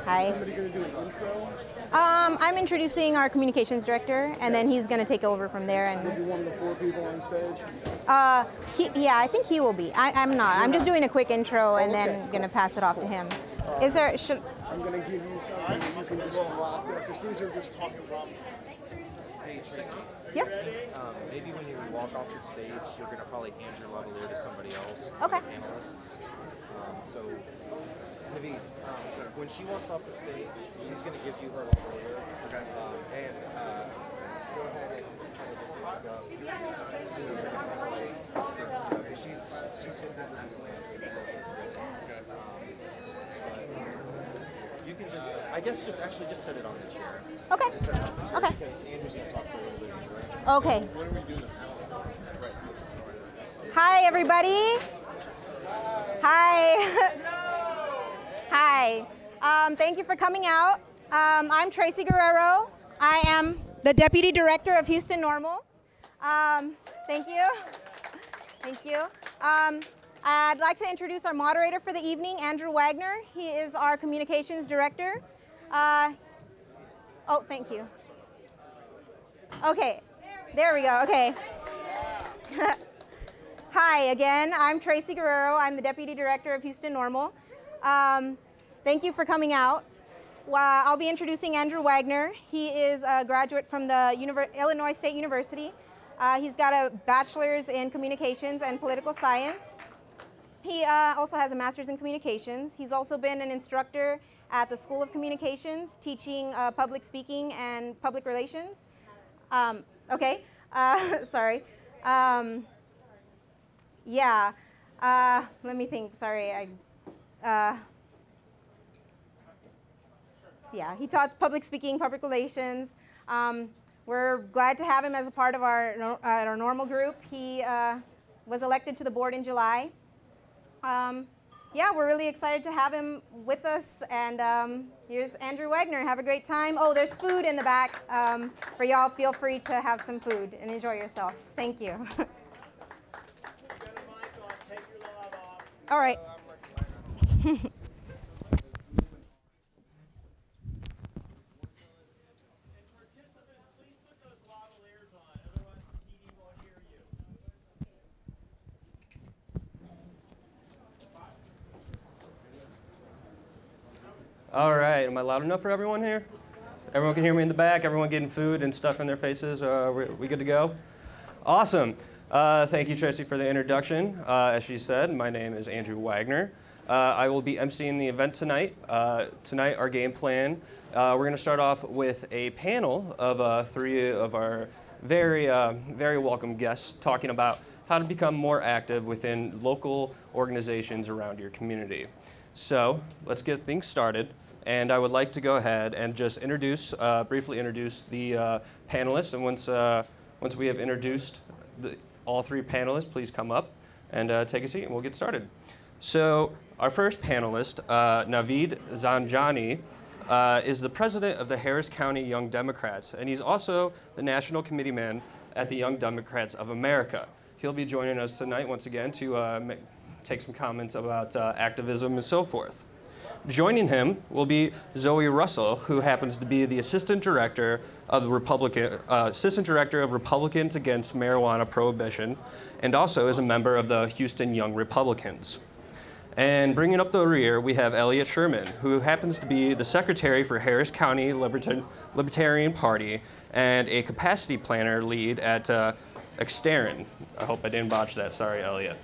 Hi. Somebody going to do an intro? I'm introducing our communications director, and then he's going to take over from there. And Will be one of the 4 people on stage? Yeah, I think he will be. I'm not. I'm just doing a quick intro and then going to pass it off to him. Is there? I'm going to give you something that you can just rock there, because these are just talking about. Hey, Tracy. Yes? Maybe when you walk off the stage, you're going to probably hand your lavalier to somebody else, Okay. the panelists. So, Navid, when she walks off the stage, she's going to give you her lavalier. Okay. And go ahead and kind of just lock up. She's just introducing Landry. You can just, I guess, just set it on the chair. Okay. Just set it on the chair. Okay. Because Andrew's going to talk for a little bit anyway. Okay. When are we doing the Right. Hi, everybody. Hi. Hi. Thank you for coming out. I'm Tracy Guerrero. I am the Deputy Director of Houston NORML. Thank you. Thank you. I'd like to introduce our moderator for the evening, Andrew Wagner. He is our Communications Director. Oh, thank you. Okay. There we go. Okay. Hi again. I'm Tracy Guerrero. I'm the Deputy Director of Houston NORML. Thank you for coming out. I'll be introducing Andrew Wagner. He is a graduate from the Illinois State University. He's got a bachelor's in communications and political science. He also has a master's in communications. He's also been an instructor at the School of Communications, teaching public speaking and public relations. Okay, sorry. Yeah, let me think, sorry. Yeah, he taught public speaking, public relations. We're glad to have him as a part of our NORML group. He was elected to the board in July. Yeah, we're really excited to have him with us. And here's Andrew Wagner. Have a great time. Oh, there's food in the back for y'all. Feel free to have some food and enjoy yourselves. Thank you. All right. All right, am I loud enough for everyone here? Everyone can hear me in the back? Everyone getting food and stuff in their faces? We good to go? Awesome. Thank you, Tracy, for the introduction. As she said, my name is Andrew Wagner. I will be emceeing the event tonight. Tonight, our game plan, we're going to start off with a panel of 3 of our very welcome guests talking about how to become more active within local organizations around your community. So let's get things started. And I would like to go ahead and just briefly introduce the panelists. And once we have introduced all 3 panelists, please come up and take a seat, and we'll get started. So our first panelist, Navid Zanjani, is the president of the Harris County Young Democrats, and he's also the national committeeman at the Young Democrats of America. He'll be joining us tonight once again to take some comments about activism and so forth. Joining him will be Zoe Russell, who happens to be the Assistant Director of Republicans Against Marijuana Prohibition, and also is a member of the Houston Young Republicans. And bringing up the rear, we have Elliot Sherman, who happens to be the Secretary for Harris County Libertarian Party and a capacity planner lead at Exterin. I hope I didn't botch that. Sorry, Elliot.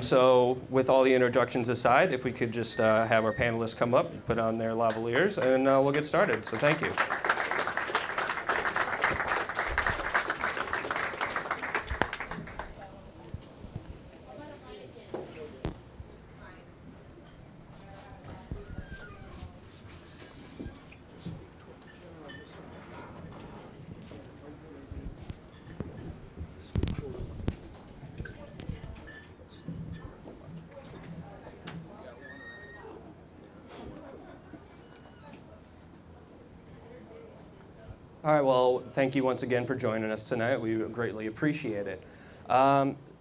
So with all the introductions aside, if we could just have our panelists come up, put on their lavaliers, and we'll get started. So thank you. All right, well, thank you once again for joining us tonight. We greatly appreciate it.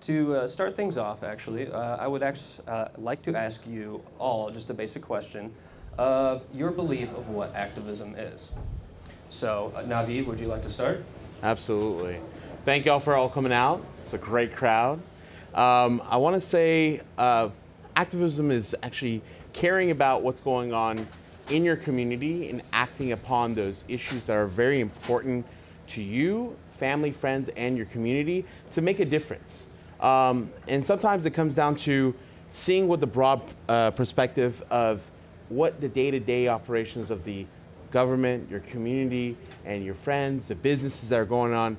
To start things off, actually, I would like to ask you all just a basic question of your belief of what activism is. So, Navid, would you like to start? Absolutely. Thank y'all for all coming out. It's a great crowd. I want to say activism is actually caring about what's going on in your community and acting upon those issues that are very important to you, family, friends, and your community to make a difference. And sometimes it comes down to seeing what the broad perspective of what the day-to-day operations of the government, your community, and your friends, the businesses that are going on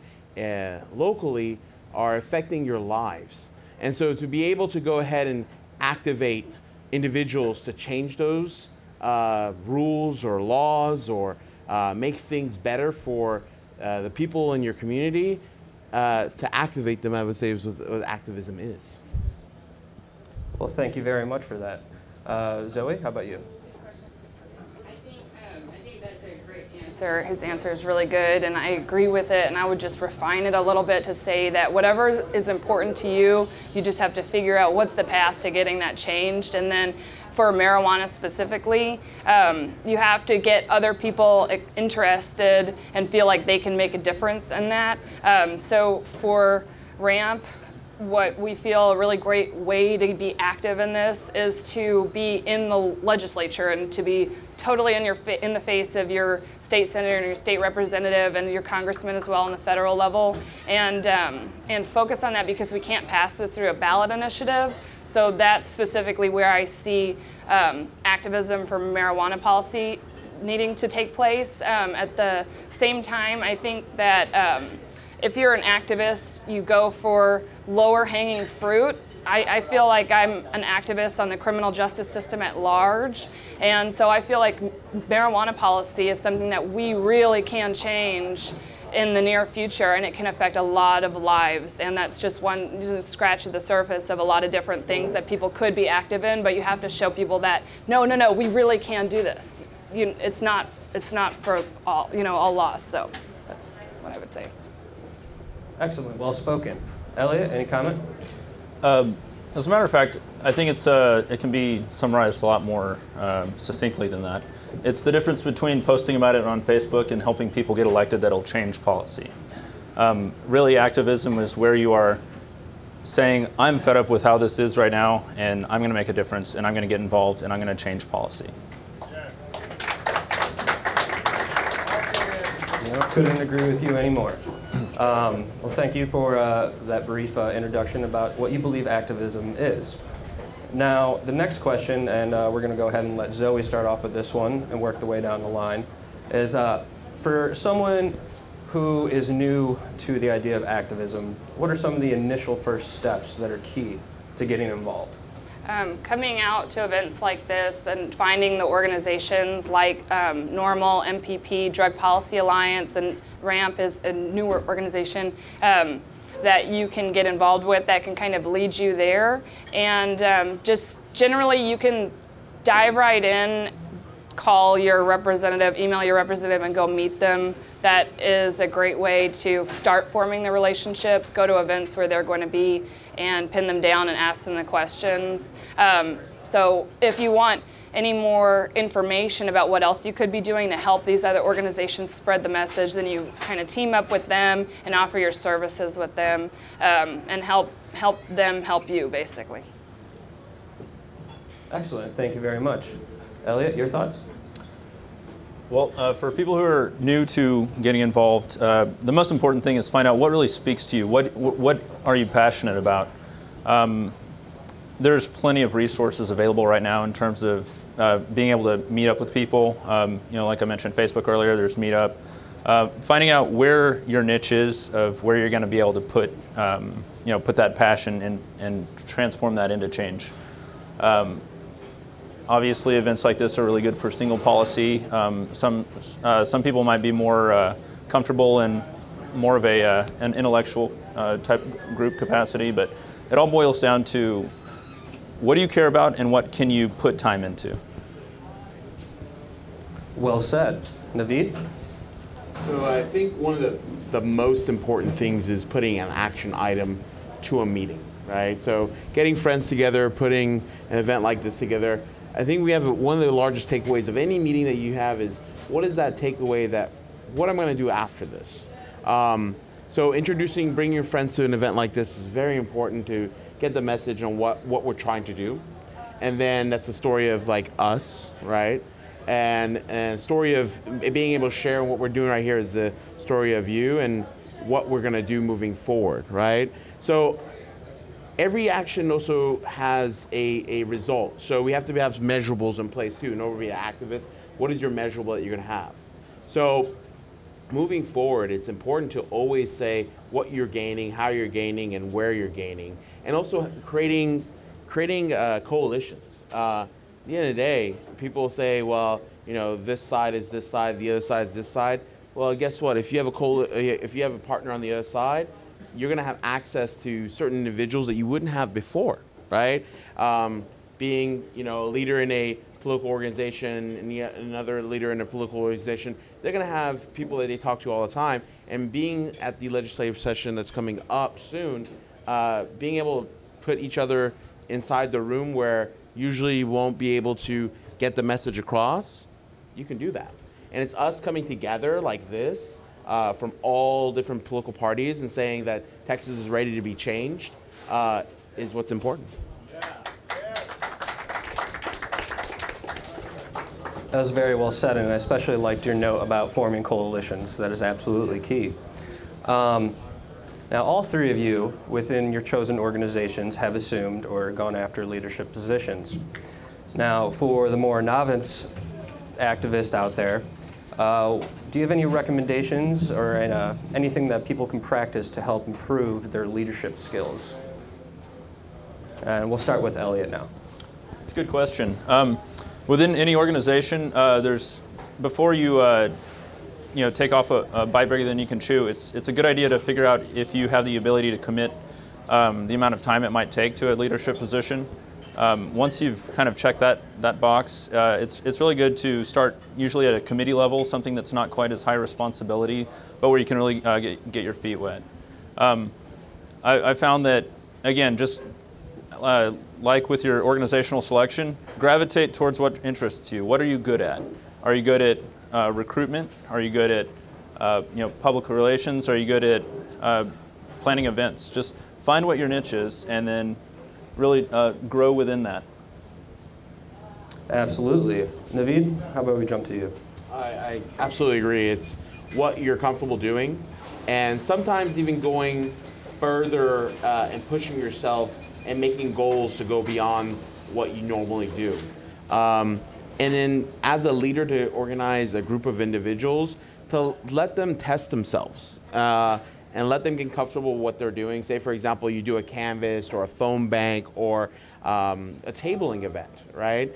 locally are affecting your lives. And so to be able to go ahead and activate individuals to change those rules or laws or make things better for the people in your community, to activate them, I would say, is what activism is. Well, thank you very much for that. Zoe, how about you? I think that's a great answer. His answer is really good, and I agree with it, and I would just refine it a little bit to say that whatever is important to you, you just have to figure out what's the path to getting that changed. And then for marijuana specifically, you have to get other people interested and feel like they can make a difference in that. So for RAMP, what we feel a really great way to be active in this is to be in the legislature and to be totally in the face of your state senator and your state representative and your congressman as well on the federal level, and focus on that, because we can't pass it through a ballot initiative. So that's specifically where I see activism for marijuana policy needing to take place. At the same time, I think that if you're an activist, you go for lower hanging fruit. I feel like I'm an activist on the criminal justice system at large, and so I feel like marijuana policy is something that we really can change in the near future, and it can affect a lot of lives. And that's just one scratch of the surface of a lot of different things that people could be active in, but you have to show people that no, we really can do this. It's not for all, all lost. So that's what I would say. Excellent, well spoken. Elliot, any comment? As a matter of fact, I think it can be summarized a lot more succinctly than that. It's the difference between posting about it on Facebook and helping people get elected that'll change policy. Really, activism is where you are saying, I'm fed up with how this is right now, and I'm going to make a difference, and I'm going to get involved, and I'm going to change policy. Couldn't agree with you anymore. Well, thank you for that brief introduction about what you believe activism is. Now, the next question, and we're going to go ahead and let Zoe start off with this one and work the way down the line, is for someone who is new to the idea of activism, what are some of the initial first steps that are key to getting involved? Coming out to events like this and finding the organizations like NORML, MPP, Drug Policy Alliance, and RAMP is a newer organization that you can get involved with that can kind of lead you there. And just generally you can dive right in, call your representative, email your representative, and go meet them. That is a great way to start forming the relationship. Go to events where they're going to be and pin them down and ask them the questions. So if you want any more information about what else you could be doing to help these other organizations spread the message, then you kind of team up with them and offer your services with them and help them help you, basically. Excellent, thank you very much. Elliot, your thoughts? Well, for people who are new to getting involved, the most important thing is find out what really speaks to you. What are you passionate about? There's plenty of resources available right now in terms of being able to meet up with people. Like I mentioned, Facebook earlier, there's Meetup. Finding out where your niche is, of where you're going to be able to put that passion and transform that into change. Obviously, events like this are really good for single policy. Some people might be more comfortable in more of an intellectual type group capacity, but it all boils down to what do you care about and what can you put time into? Well said. Navid? So I think one of the most important things is putting an action item to a meeting. right? So getting friends together, putting an event like this together, I think we have one of the largest takeaways of any meeting that you have is, what is that takeaway that, what am I going to do after this? So bringing your friends to an event like this is very important to get the message on what we're trying to do. And then that's a story of like us, right? And a story of being able to share what we're doing right here is the story of you and what we're going to do moving forward, right? So every action also has a result. So we have to have measurables in place too. In order to be an activist, what is your measurable that you're going to have? So moving forward, it's important to always say what you're gaining, how you're gaining, and where you're gaining, and also creating coalitions. At the end of the day, people say, well, you know, this side is this side, the other side is this side. Well, guess what? If you have a partner on the other side, you're going to have access to certain individuals that you wouldn't have before, right? Being, you know, a leader in a political organization and yet another leader in a political organization, they're going to have people that they talk to all the time. And being at the legislative session that's coming up soon, being able to put each other inside the room where usually you won't be able to get the message across, you can do that. And it's us coming together like this from all different political parties and saying that Texas is ready to be changed is what's important. That was very well said, and I especially liked your note about forming coalitions. That is absolutely key. Now, all three of you within your chosen organizations have assumed or gone after leadership positions. Now, for the more novice activist out there, do you have any recommendations or anything that people can practice to help improve their leadership skills? And we'll start with Elliot now. It's a good question. Within any organization, before you take off a bite bigger than you can chew, it's a good idea to figure out if you have the ability to commit the amount of time it might take to a leadership position. Once you've kind of checked that box, it's really good to start usually at a committee level, something that's not quite as high responsibility, but where you can really get your feet wet. I found that, again, just like with your organizational selection, gravitate towards what interests you. What are you good at? Are you good at recruitment? Are you good at public relations? Are you good at planning events? Just find what your niche is and then really grow within that. Absolutely. Navid, how about we jump to you? I absolutely agree. It's what you're comfortable doing, and sometimes even going further and pushing yourself and making goals to go beyond what you normally do. And then as a leader to organize a group of individuals to let them test themselves and let them get comfortable with what they're doing. Say, for example, you do a canvas or a phone bank or a tabling event, right?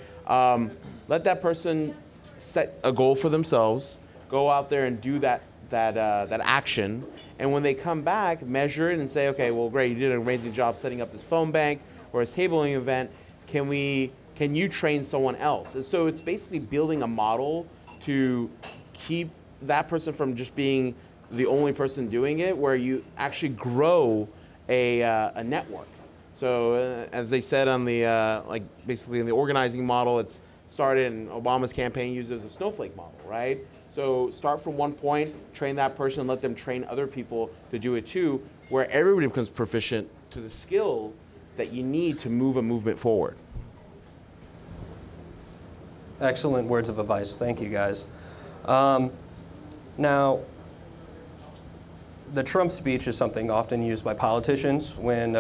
Let that person set a goal for themselves, go out there and do that action, and when they come back, measure it and say, okay, well, great, you did an amazing job setting up this phone bank or a tabling event. Can you train someone else? And so it's basically building a model to keep that person from just being the only person doing it, where you actually grow a network. So as they said on the basically in the organizing model, it's started in Obama's campaign uses a snowflake model, right? So start from one point, train that person, let them train other people to do it too, where everybody becomes proficient to the skill that you need to move a movement forward. Excellent words of advice. Thank you, guys. Now, the Trump speech is something often used by politicians when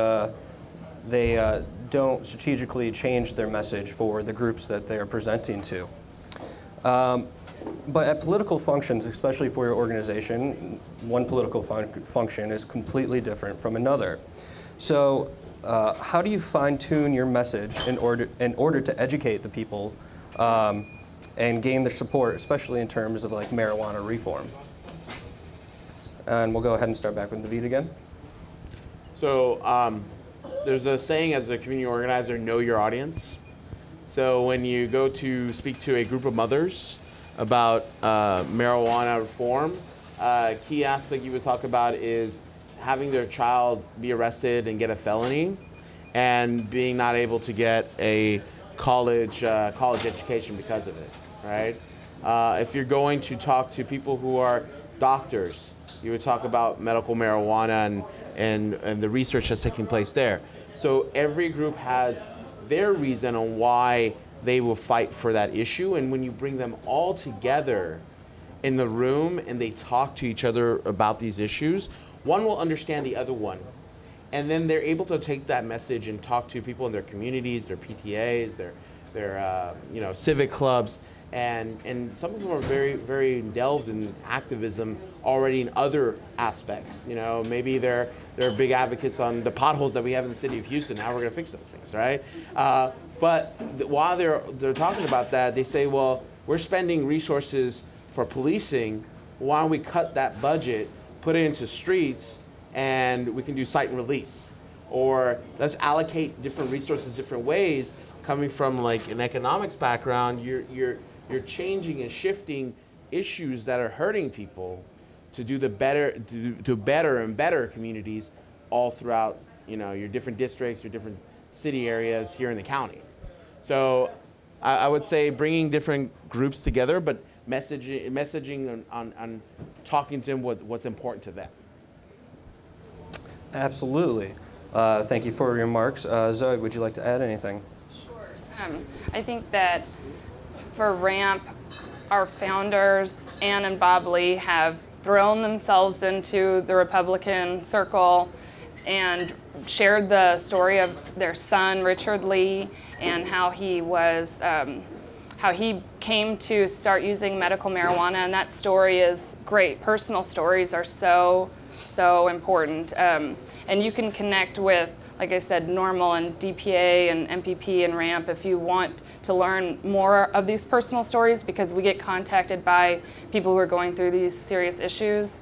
they don't strategically change their message for the groups that they are presenting to. But at political functions, especially for your organization, one political function is completely different from another. So how do you fine-tune your message in order to educate the people and gain their support, especially in terms of like marijuana reform? And we'll go ahead and start back with Navid again. So there's a saying as a community organizer, know your audience. So when you go to speak to a group of mothers about marijuana reform, a key aspect you would talk about is having their child be arrested and get a felony. and being not able to get a college education because of it, right? If you're going to talk to people who are doctors, you would talk about medical marijuana and the research that's taking place there. So every group has their reason on why they will fight for that issue, and when you bring them all together in the room and they talk to each other about these issues, one will understand the other one. And then they're able to take that message and talk to people in their communities, their PTAs, their civic clubs, and some of them are very delved in activism already in other aspects. Maybe they're big advocates on the potholes that we have in the city of Houston. How we're going to fix those things, right? But while they're talking about that, they say, well, we're spending resources for policing. Why don't we cut that budget, put it into streets, and we can do cite and release? Or let's allocate different resources different ways. Coming from like an economics background, you're changing and shifting issues that are hurting people to do better and better communities all throughout your different districts, your different city areas here in the county. So I would say bringing different groups together, but messaging on talking to them what's important to them. Absolutely. Thank you for your remarks. Zoe, would you like to add anything? Sure. I think that for RAMP, our founders, Ann and Bob Lee, have thrown themselves into the Republican circle and shared the story of their son, Richard Lee, and how he was, how he came to start using medical marijuana, and that story is great. Personal stories are so important. And you can connect with, like I said, NORML and DPA and MPP and RAMP if you want to learn more of these personal stories, because we get contacted by people who are going through these serious issues.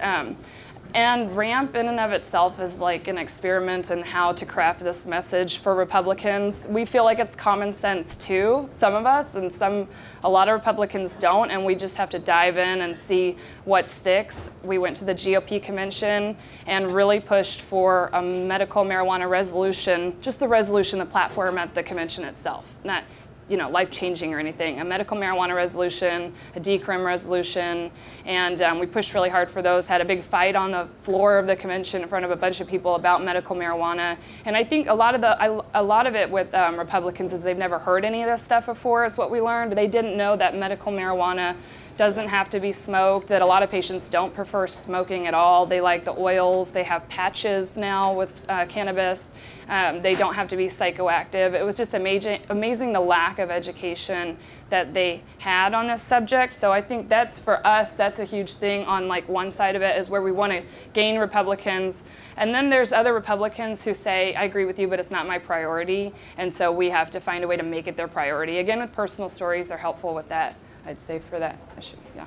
And RAMP in and of itself is like an experiment in how to craft this message for Republicans. We feel like it's common sense too, some of us, and a lot of Republicans don't, and we just have to dive in and see what sticks. We went to the GOP convention and really pushed for a medical marijuana resolution, just the resolution, the platform at the convention itself, not life-changing or anything. A medical marijuana resolution, a decrim resolution, and we pushed really hard for those. Had a big fight on the floor of the convention in front of a bunch of people about medical marijuana. And I think a lot of it with Republicans is they've never heard any of this stuff before, is what we learned. They didn't know that medical marijuana doesn't have to be smoked, that a lot of patients don't prefer smoking at all. They like the oils. They have patches now with cannabis. They don't have to be psychoactive. It was just amazing the lack of education that they had on this subject. So I think that's, for us, that's a huge thing on like one side of it, is where we want to gain Republicans. And then there's other Republicans who say, I agree with you, but it's not my priority. And so we have to find a way to make it their priority. Again, with personal stories, they're helpful with that, I'd say, for that issue. Yeah.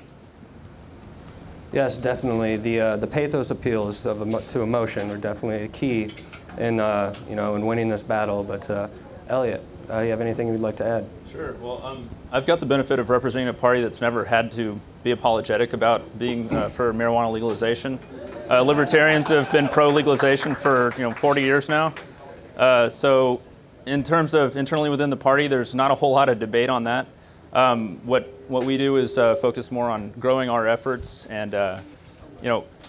Yes, definitely. The pathos appeals to emotion are definitely a key in in winning this battle. But Elliot, you have anything you'd like to add? Sure. Well, I've got the benefit of representing a party that's never had to be apologetic about being for marijuana legalization. Libertarians have been pro-legalization for 40 years now. So in terms of internally within the party, there's not a whole lot of debate on that. What we do is focus more on growing our efforts and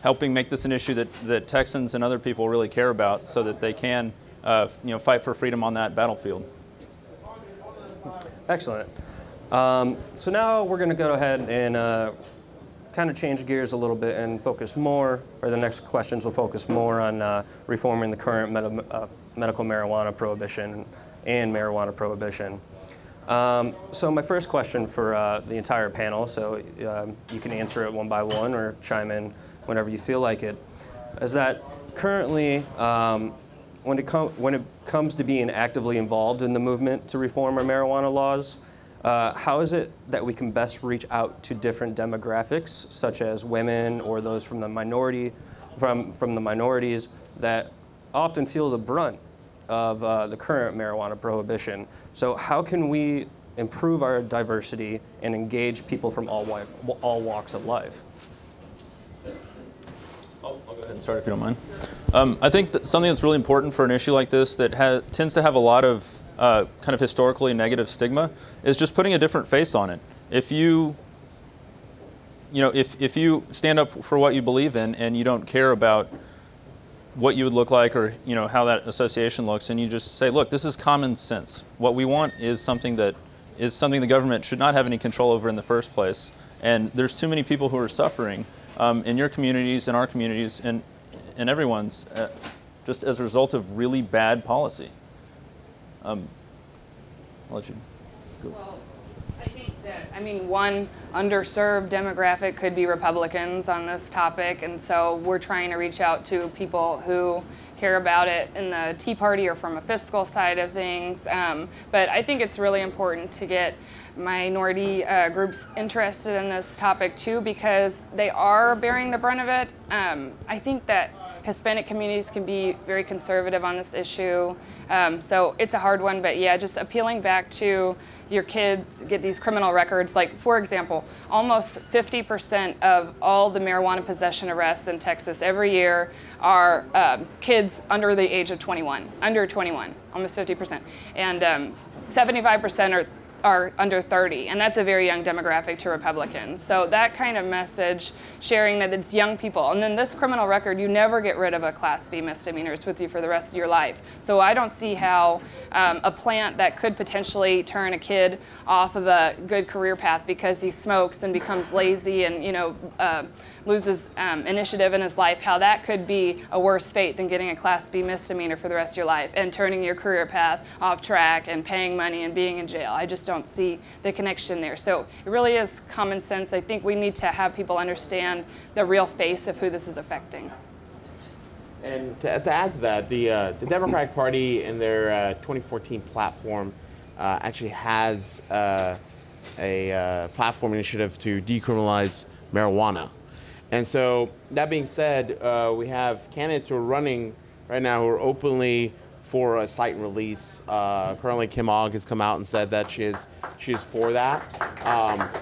helping make this an issue that Texans and other people really care about, so that they can fight for freedom on that battlefield. Excellent. So now we're going to go ahead and kind of change gears a little bit and focus more, or the next questions will focus more on reforming the current medical marijuana prohibition and marijuana prohibition. So my first question for the entire panel, so you can answer it one by one or chime in whenever you feel like it, is that currently when it comes to being actively involved in the movement to reform our marijuana laws, how is it that we can best reach out to different demographics, such as women or those from the minority, from the minorities that often feel the brunt of the current marijuana prohibition? So how can we improve our diversity and engage people from all walks of life? I'll go ahead and start if you don't mind. I think that something that's really important for an issue like this that tends to have a lot of kind of historically negative stigma is just putting a different face on it. If you stand up for what you believe in and you don't care about what you would look like or how that association looks, and you just say, look, this is common sense. What we want is something the government should not have any control over in the first place. And there's too many people who are suffering in your communities, in our communities, and everyone's just as a result of really bad policy. I'll let you go. Well, I think that, one underserved demographic could be Republicans on this topic, and so we're trying to reach out to people who care about it in the Tea Party or from a fiscal side of things. But I think it's really important to get minority groups interested in this topic too, because they are bearing the brunt of it. I think that Hispanic communities can be very conservative on this issue. So it's a hard one, but yeah, just appealing back to your kids get these criminal records. Like, for example, almost 50% of all the marijuana possession arrests in Texas every year are kids under the age of 21, under 21, almost 50%. And 75% are under 30, and that's a very young demographic to Republicans. So that kind of message, sharing that it's young people. And then this criminal record, you never get rid of a Class B misdemeanor. It's with you for the rest of your life. So I don't see how a plant that could potentially turn a kid off of a good career path because he smokes and becomes lazy and loses initiative in his life, how that could be a worse fate than getting a Class B misdemeanor for the rest of your life and turning your career path off track and paying money and being in jail. I just don't see the connection there. So it really is common sense. I think we need to have people understand the real face of who this is affecting. And to add to that, the Democratic Party in their 2014 platform actually has a platform initiative to decriminalize marijuana. And so, that being said, we have candidates who are running right now who are openly for a cite and release. Currently, Kim Ogg has come out and said that she is for that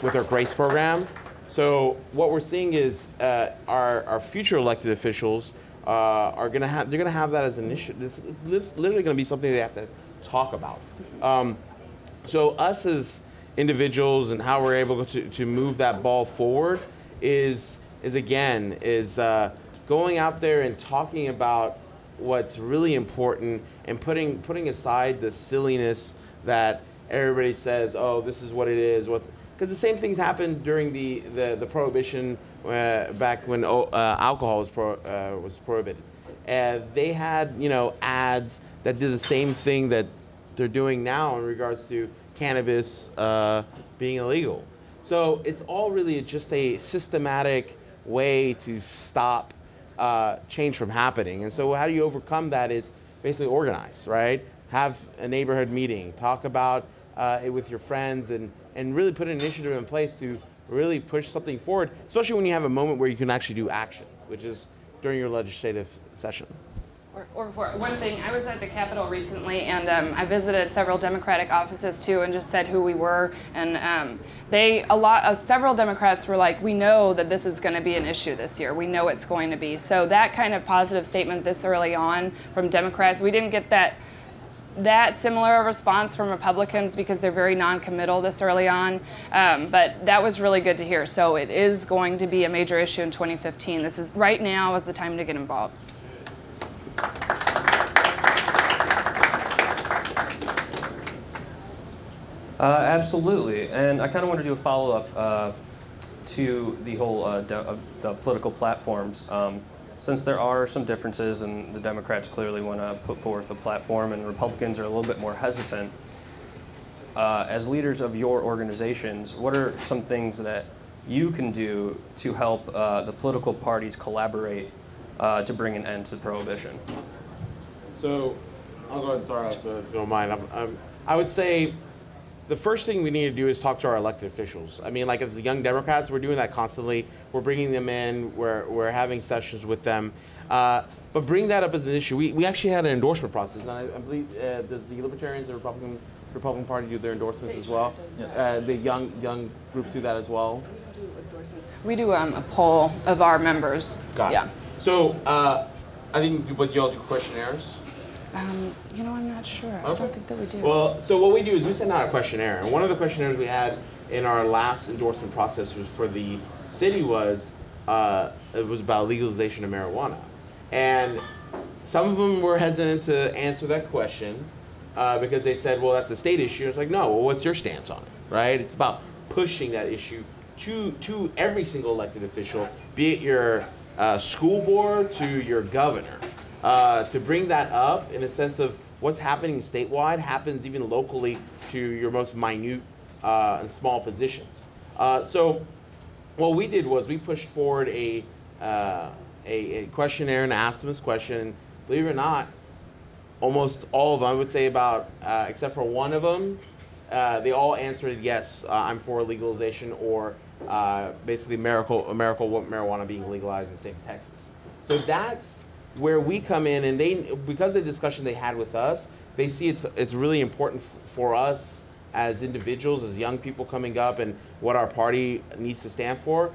with her GRACE program. So what we're seeing is our future elected officials are going to have that as an issue. This is literally going to be something they have to talk about. So us as individuals and how we're able to move that ball forward is going out there and talking about what's really important and putting aside the silliness that everybody says, oh, this is what it is. Because the same things happened during the prohibition back when alcohol was prohibited. They had ads that did the same thing that they're doing now in regards to cannabis being illegal. So it's all really just a systematic way to stop change from happening. And so how do you overcome that is basically organize, right? Have a neighborhood meeting, talk about it with your friends, and really put an initiative in place to really push something forward, especially when you have a moment where you can actually do action, which is during your legislative session. Or before. One thing, I was at the Capitol recently, and I visited several Democratic offices too, and just said who we were. And several Democrats were like, "We know that this is going to be an issue this year. We know it's going to be." So that kind of positive statement this early on from Democrats, we didn't get that similar response from Republicans because they're very non-committal this early on. But that was really good to hear. So it is going to be a major issue in 2015. Right now is the time to get involved. Absolutely, and I kind of want to do a follow-up to the whole the political platforms. Since there are some differences, and the Democrats clearly want to put forth a platform, and Republicans are a little bit more hesitant, as leaders of your organizations, what are some things that you can do to help the political parties collaborate to bring an end to prohibition? So I'll go ahead and start off if you don't mind. I would say the first thing we need to do is talk to our elected officials. I mean, like as the Young Democrats, we're doing that constantly. We're bringing them in. We're having sessions with them. But bring that up as an issue. We actually had an endorsement process. And I believe, does the Libertarians, the Republican Party do their endorsements as well? Yes. The young groups do that as well? We do a poll of our members. Got it. Yeah. So I think, but y'all do questionnaires? You know, I'm not sure. Okay. I don't think that we do. Well, so what we do is we send out a questionnaire, and one of the questionnaires we had in our last endorsement process was for the city was it was about legalization of marijuana, and some of them were hesitant to answer that question because they said, well, that's a state issue. It's like, no, well, what's your stance on it, right? It's about pushing that issue to every single elected official, be it your school board to your governor. To bring that up in a sense of what's happening statewide happens even locally to your most minute and small positions. So what we did was we pushed forward a questionnaire and asked them this question. And believe it or not, almost all of them, I would say about, except for one of them, they all answered yes, I'm for legalization, or basically marijuana being legalized in the state of Texas. So that's where we come in, and they, because of the discussion they had with us, they see it's really important for us as individuals, as young people coming up, and what our party needs to stand for,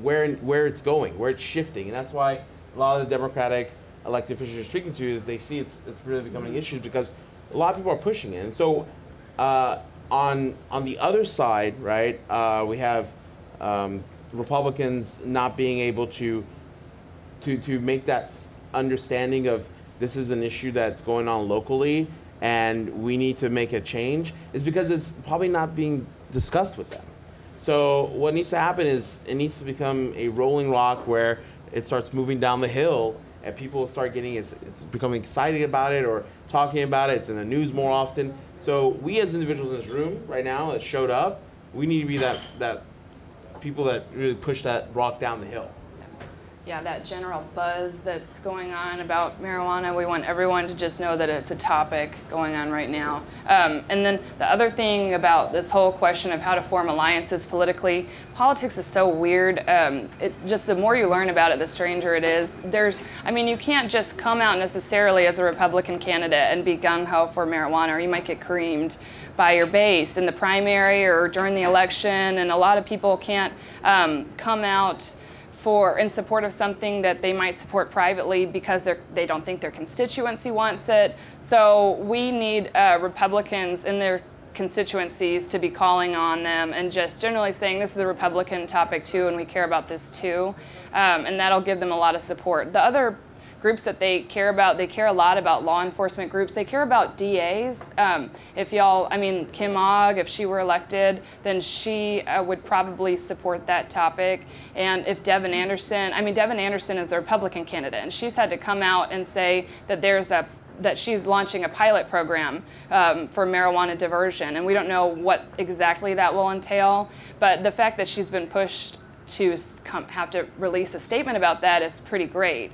where it's going, where it's shifting, and that's why a lot of the Democratic elected officials you're speaking to, they see it's really becoming issues because a lot of people are pushing it, and so on the other side, right, we have Republicans not being able to make that understanding of this is an issue that's going on locally and we need to make a change is because it's probably not being discussed with them. So what needs to happen is it needs to become a rolling rock where it starts moving down the hill and people start getting, it's becoming excited about it or talking about it. It's in the news more often. So we as individuals in this room right now that showed up, we need to be that people that really push that rock down the hill. Yeah, that general buzz that's going on about marijuana, we want everyone to just know that it's a topic going on right now. And then the other thing about this whole question of how to form alliances politically, politics is so weird. It just, the more you learn about it, the stranger it is. I mean, you can't just come out necessarily as a Republican candidate and be gung-ho for marijuana, or you might get creamed by your base in the primary or during the election, and a lot of people can't come out in support of something that they might support privately because they don't think their constituency wants it. So we need Republicans in their constituencies to be calling on them and just generally saying this is a Republican topic too and we care about this too. And that'll give them a lot of support. The other groups that they care a lot about law enforcement groups. They care about DAs. If y'all, I mean, Kim Ogg, if she were elected, then she would probably support that topic. And if Devin Anderson is the Republican candidate, and she's had to come out and say that that she's launching a pilot program for marijuana diversion. And we don't know what exactly that will entail, but the fact that she's been pushed to have to release a statement about that is pretty great.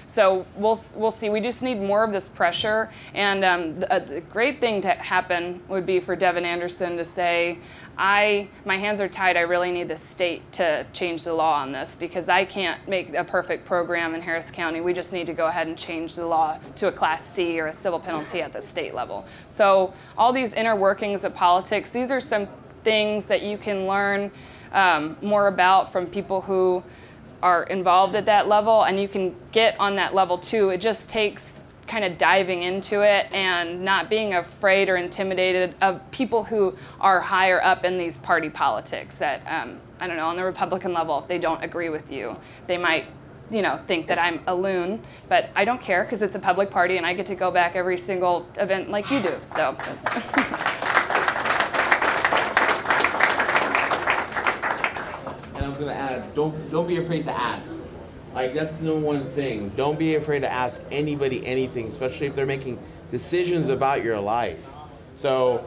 So we'll see. We just need more of this pressure. And the great thing to happen would be for Devin Anderson to say, my hands are tied. I really need the state to change the law on this because I can't make a perfect program in Harris County. We just need to go ahead and change the law to a Class C or a civil penalty at the state level. So all these inner workings of politics, these are some things that you can learn more about from people who are involved at that level, and you can get on that level too. It just takes kind of diving into it and not being afraid or intimidated of people who are higher up in these party politics that, I don't know, on the Republican level, if they don't agree with you, they might, think that I'm a loon, but I don't care because it's a public party and I get to go back every single event like you do, so that's going to add, don't be afraid to ask. Like, that's the number one thing. Don't be afraid to ask anybody anything, especially if they're making decisions about your life. So,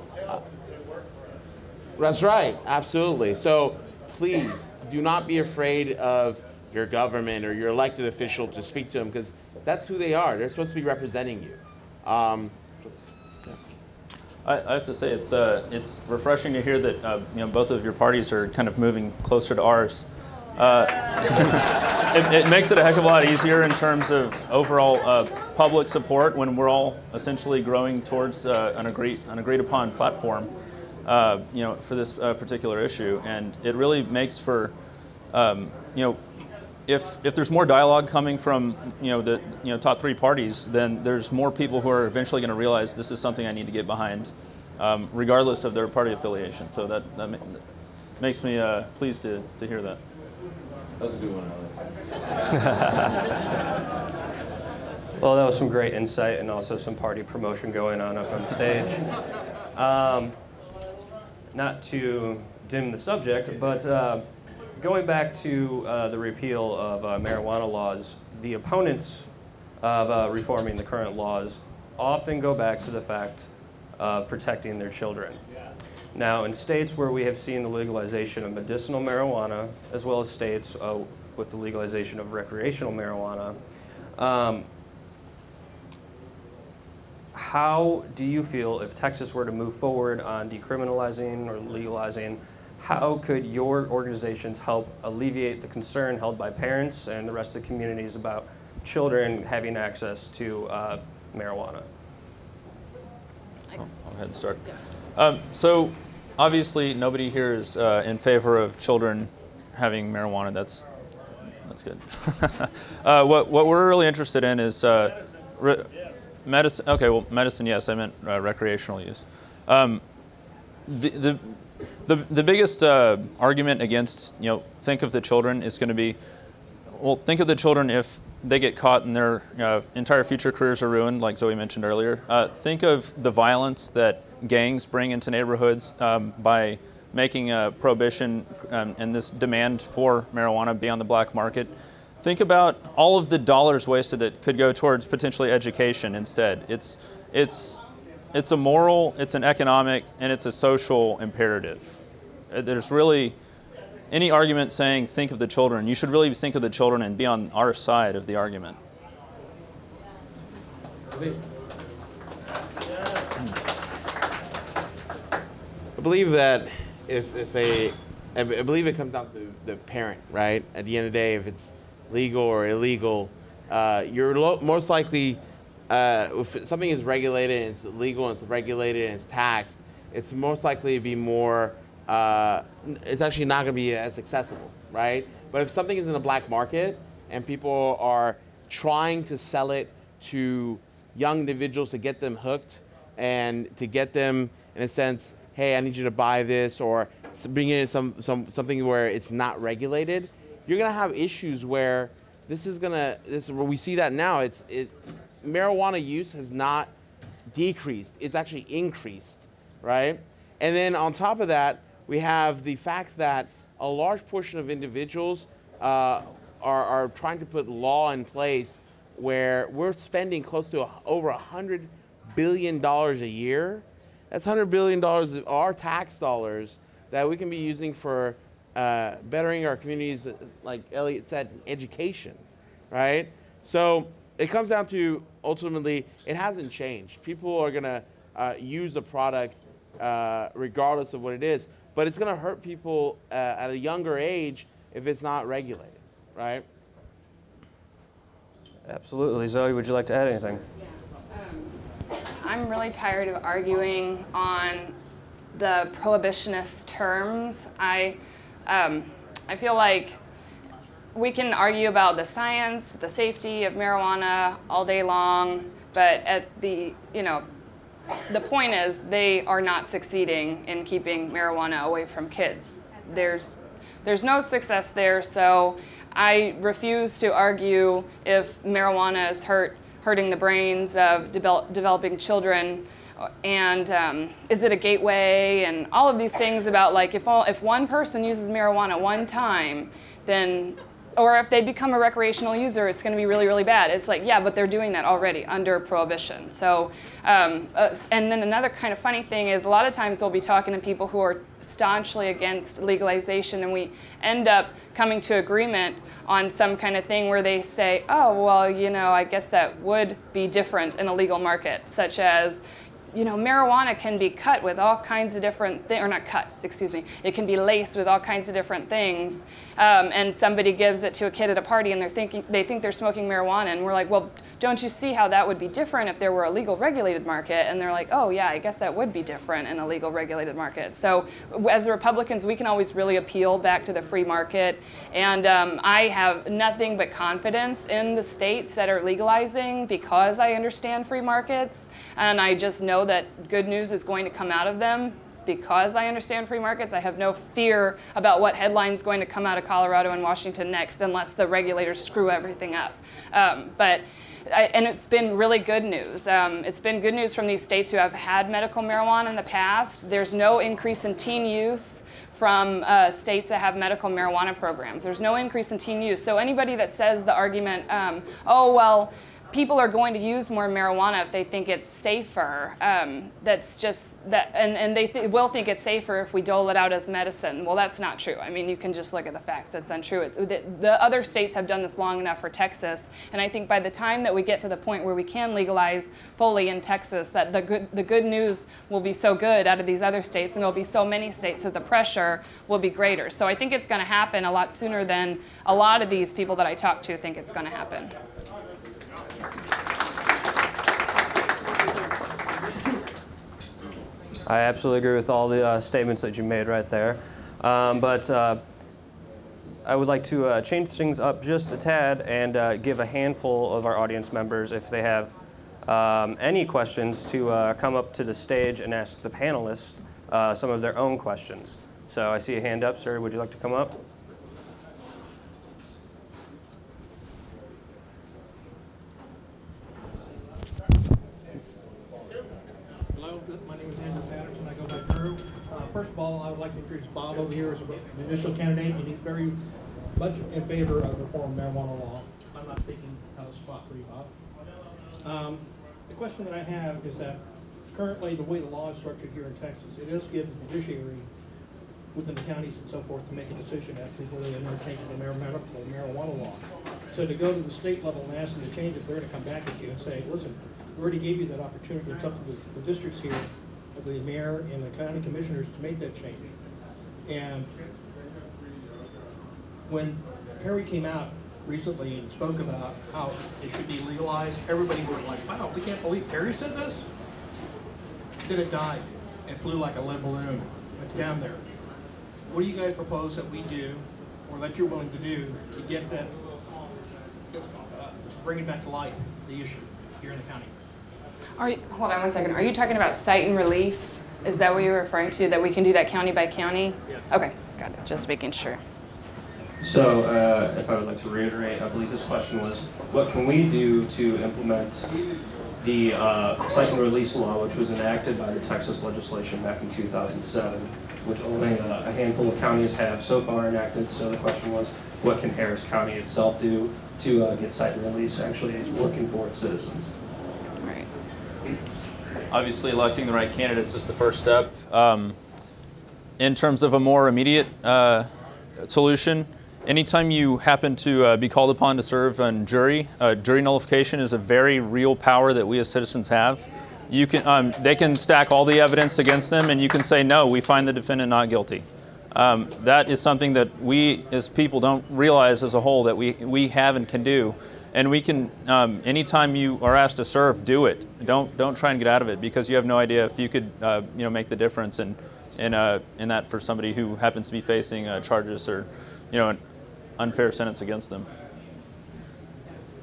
that's right, absolutely. So, please, do not be afraid of your government or your elected official to speak to them, because that's who they are. They're supposed to be representing you. I have to say it's refreshing to hear that both of your parties are kind of moving closer to ours. It makes it a heck of a lot easier in terms of overall public support when we're all essentially growing towards an agreed upon platform, for this particular issue, and it really makes for if there's more dialogue coming from the top three parties, then there's more people who are eventually going to realize this is something I need to get behind, regardless of their party affiliation. So that makes me pleased to hear that. That was a good one. Well, that was some great insight and also some party promotion going on up on stage. Not to dim the subject, but going back to the repeal of marijuana laws, the opponents of reforming the current laws often go back to the fact of protecting their children. Now, in states where we have seen the legalization of medicinal marijuana, as well as states with the legalization of recreational marijuana, how do you feel if Texas were to move forward on decriminalizing or legalizing, how could your organizations help alleviate the concern held by parents and the rest of the communities about children having access to marijuana? I'll go ahead and start. So obviously nobody here is in favor of children having marijuana. That's good. What we're really interested in is medicine. Okay, well, medicine, yes. I meant recreational use. The biggest argument against think of the children is going to be, well, think of the children if they get caught and their entire future careers are ruined, like Zoe mentioned earlier. Think of the violence that gangs bring into neighborhoods by making a prohibition and this demand for marijuana be on the black market. Think about all of the dollars wasted that could go towards potentially education instead. It's a moral, it's an economic, and it's a social imperative. There's really any argument saying think of the children. You should really think of the children and be on our side of the argument. I believe that I believe it comes down to the parent, right? At the end of the day, if it's legal or illegal, you're most likely, if something is regulated and it's legal and it's regulated and it's taxed, it's most likely to be more, it's actually not going to be as accessible, right? But if something is in the black market and people are trying to sell it to young individuals to get them hooked and to get them, in a sense, hey, I need you to buy this, or bring in something where it's not regulated, you're going to have issues where we see that now. Marijuana use has not decreased. It's actually increased, right? And then on top of that, we have the fact that a large portion of individuals are trying to put law in place where we're spending close to over $100 billion a year. That's $100 billion of our tax dollars that we can be using for bettering our communities, like Elliot said, education, right? So it comes down to, ultimately, it hasn't changed. People are going to use the product regardless of what it is, but it's going to hurt people at a younger age if it's not regulated, right? Absolutely. Zoe, would you like to add anything? I'm really tired of arguing on the prohibitionist terms. I feel like we can argue about the science, the safety of marijuana all day long, but at the point is they are not succeeding in keeping marijuana away from kids. There's no success there, so I refuse to argue if marijuana is hurting the brains of developing children, and is it a gateway, and all of these things about, like, if one person uses marijuana one time, then, or if they become a recreational user, it's going to be really, really bad. It's like, yeah, but they're doing that already under prohibition. So, and then another kind of funny thing is a lot of times we'll be talking to people who are staunchly against legalization, and we end up coming to agreement on some kind of thing where they say, oh, well, I guess that would be different in a legal market, such as marijuana can be cut with all kinds of different things, or not cuts, excuse me. It can be laced with all kinds of different things. And somebody gives it to a kid at a party and they think they're smoking marijuana, and we're like, well, don't you see how that would be different if there were a legal regulated market? And they're like, oh yeah, I guess that would be different in a legal regulated market. So as Republicans, we can always really appeal back to the free market. And I have nothing but confidence in the states that are legalizing because I understand free markets. And I just know that good news is going to come out of them. Because I understand free markets, I have no fear about what headline is going to come out of Colorado and Washington next unless the regulators screw everything up. And it's been really good news. It's been good news from these states who have had medical marijuana in the past. There's no increase in teen use from states that have medical marijuana programs. There's no increase in teen use. So anybody that says the argument, oh, well, people are going to use more marijuana if they think it's safer. That's just that, and they will think it's safer if we dole it out as medicine. Well, that's not true. I mean, you can just look at the facts. That's untrue. The other states have done this long enough for Texas, and I think by the time that we get to the point where we can legalize fully in Texas, that the good news will be so good out of these other states, and there'll be so many states that the pressure will be greater. So I think it's going to happen a lot sooner than a lot of these people that I talk to think it's going to happen. I absolutely agree with all the statements that you made right there. But I would like to change things up just a tad and give a handful of our audience members, if they have any questions, to come up to the stage and ask the panelists some of their own questions. So I see a hand up, sir. Would you like to come up? First of all, I would like to introduce Bob over here as an initial candidate, and he's very much in favor of reform marijuana law. I'm not speaking out of spot for you, Bob. The question that I have is that currently the way the law is structured here in Texas, it does give the judiciary within the counties and so forth to make a decision as to whether they're changing the marijuana law. So to go to the state level and ask them to change it, they're going to come back at you and say, listen, we already gave you that opportunity. It's up to the districts here, the mayor and the county commissioners, to make that change. And when Perry came out recently and spoke about how it should be legalized, everybody was like, wow, we can't believe Perry said this? Then it died and flew like a lead balloon. It's down there. What do you guys propose that we do, or that you're willing to do, to get that, to bring it back to light, the issue here in the county? Hold on one second. Are you talking about cite and release? Is that what you're referring to, that we can do that county by county? Yeah. Okay, got it. Just making sure. So if I would like to reiterate, I believe this question was, what can we do to implement the cite and release law, which was enacted by the Texas legislation back in 2007, which only a handful of counties have so far enacted. So the question was, what can Harris County itself do to get cite and release actually working for its citizens? Right. Obviously, electing the right candidates is the first step. In terms of a more immediate solution, anytime you happen to be called upon to serve on jury nullification is a very real power that we as citizens have. You can, they can stack all the evidence against them, and you can say, no, we find the defendant not guilty. That is something that we as people don't realize as a whole that we have and can do. And we can, anytime you are asked to serve, do it. Don't try and get out of it, because you have no idea if you could make the difference in that for somebody who happens to be facing charges or an unfair sentence against them.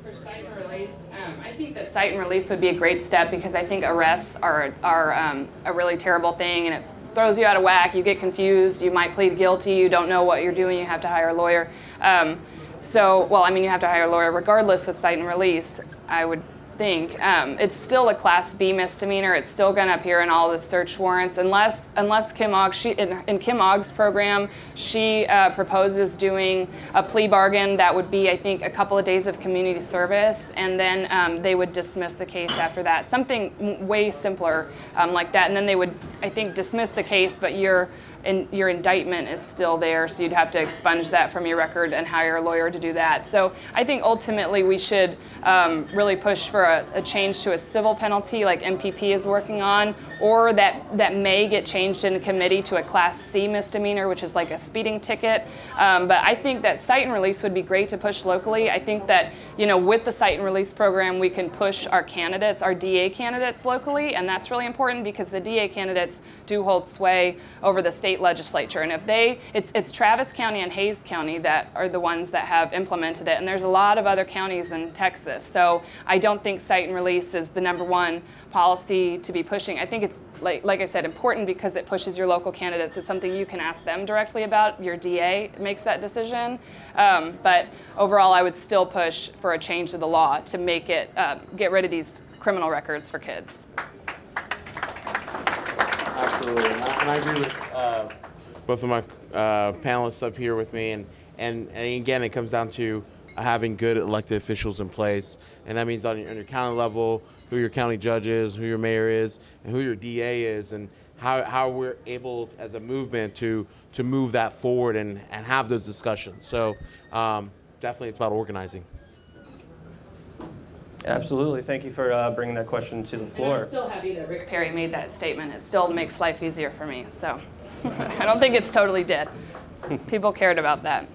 For cite and release, I think that cite and release would be a great step, because I think arrests are a really terrible thing, and it throws you out of whack. You get confused. You might plead guilty. You don't know what you're doing. You have to hire a lawyer. You have to hire a lawyer regardless with cite and release, I would think. It's still a Class B misdemeanor. It's still going to appear in all the search warrants, unless Kim Ogg, in Kim Ogg's program, she proposes doing a plea bargain that would be, I think, a couple of days of community service, and then they would dismiss the case after that. Something way simpler like that, and then they would, I think, dismiss the case, but your and your indictment is still there, so you'd have to expunge that from your record and hire a lawyer to do that. So I think ultimately we should really push for a change to a civil penalty like MPP is working on, or that may get changed in a committee to a Class C misdemeanor, which is like a speeding ticket. But I think that cite and release would be great to push locally. I think that, you know, with the cite and release program, we can push our candidates, our DA candidates locally, and that's really important because the DA candidates do hold sway over the state legislature. And if it's Travis County and Hayes County that are the ones that have implemented it, and there's a lot of other counties in Texas. So I don't think cite and release is the #1 policy to be pushing. I think it's, like I said, important because it pushes your local candidates. It's something you can ask them directly about. Your DA makes that decision. But overall, I would still push for a change to the law to make it, get rid of these criminal records for kids. Absolutely, and I agree with both of my panelists up here with me, and again, it comes down to having good elected officials in place, and that means on your county level, who your county judge is, who your mayor is, and who your DA is, and how we're able as a movement to move that forward and have those discussions. So definitely it's about organizing. Absolutely. Thank you for bringing that question to the floor. And I'm still happy that Rick Perry made that statement. It still makes life easier for me. So I don't think it's totally dead. People cared about that.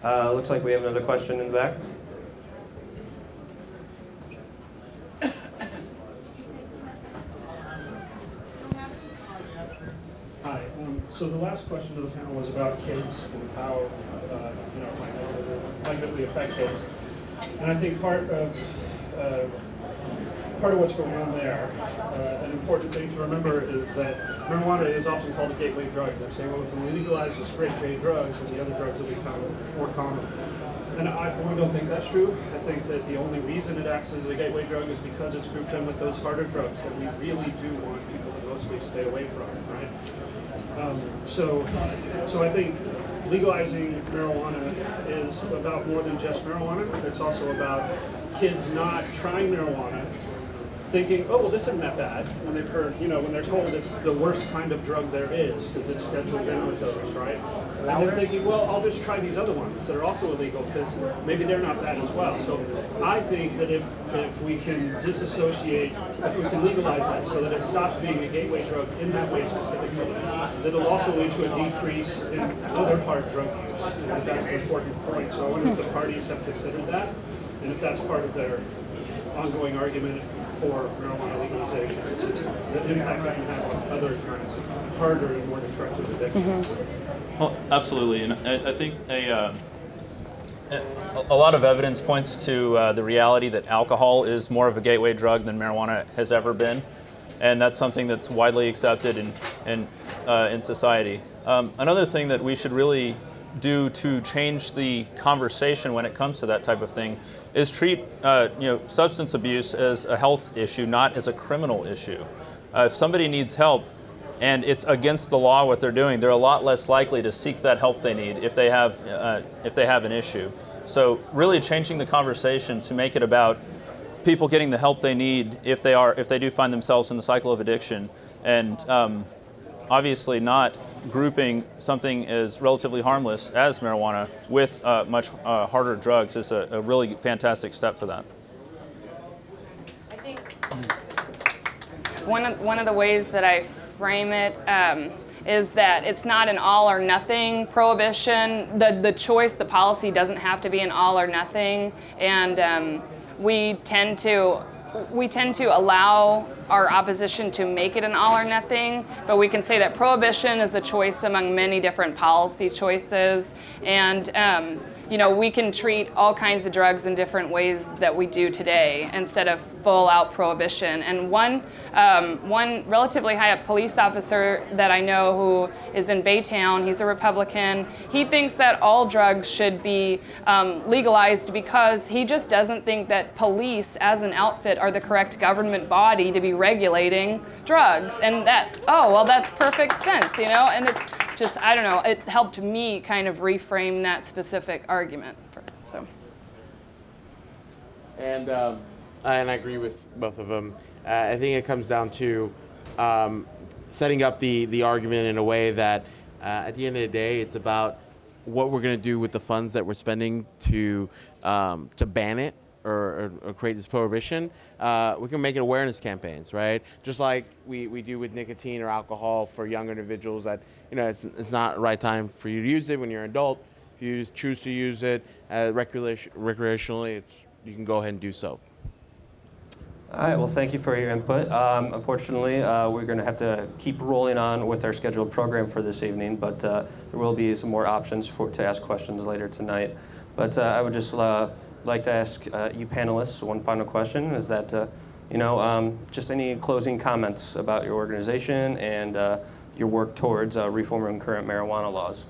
Looks like we have another question in the back. Hi. So the last question to the panel was about kids and how you know, might negatively affect kids. And I think part of what's going on there, an important thing to remember is that marijuana is often called a gateway drug. They're saying, well, if we legalize the straight drugs, then the other drugs will become more common. And I, for one, don't think that's true. I think that the only reason it acts as a gateway drug is because it's grouped in with those harder drugs that we really do want people to mostly stay away from, right? So I think legalizing marijuana is about more than just marijuana. It's also about kids not trying marijuana, thinking, oh, well, this isn't that bad, when they've heard, you know, when they're told it's the worst kind of drug there is, because it's scheduled in with those, right? And they're thinking, well, I'll just try these other ones that are also illegal, because maybe they're not bad as well. So I think that if we can disassociate, if we can legalize it so that it stops being a gateway drug in that way specifically, that'll also lead to a decrease in other hard drug use. And that's an important point. So I wonder if the parties have considered that, and if that's part of their ongoing argument for marijuana legalization. It's the impact it can have on other kinds of harder and more destructive addictions. Well, absolutely, and I think a lot of evidence points to the reality that alcohol is more of a gateway drug than marijuana has ever been, and that's something that's widely accepted in society. Another thing that we should really do to change the conversation when it comes to that type of thing is treat substance abuse as a health issue, not as a criminal issue. If somebody needs help and it's against the law what they're doing, they're a lot less likely to seek that help they need if they have an issue. So really changing the conversation to make it about people getting the help they need if they do find themselves in the cycle of addiction, and obviously not grouping something as relatively harmless as marijuana with much harder drugs is a really fantastic step for that. I think one of the ways that I frame it is that it's not an all or nothing prohibition. The choice, the policy doesn't have to be an all or nothing, and we tend to allow our opposition to make it an all or nothing, but we can say that prohibition is a choice among many different policy choices, and we can treat all kinds of drugs in different ways that we do today instead of full out prohibition. And one relatively high up police officer that I know who is in Baytown, he's a Republican, he thinks that all drugs should be legalized because he just doesn't think that police as an outfit are the correct government body to be regulating drugs. And that, oh, well, that's perfect sense, and it's just, I don't know, it helped me kind of reframe that specific argument. And I agree with both of them. I think it comes down to setting up the argument in a way that at the end of the day, it's about what we're going to do with the funds that we're spending to ban it or create this prohibition. We can make it awareness campaigns, right? Just like we do with nicotine or alcohol for younger individuals that, it's not the right time for you to use it when you're an adult. If you choose to use it recreationally, you can go ahead and do so. All right, well, thank you for your input. Unfortunately, we're going to have to keep rolling on with our scheduled program for this evening, but there will be some more options to ask questions later tonight. But I would just like to ask you panelists one final question, is that, just any closing comments about your organization and your work towards reforming current marijuana laws.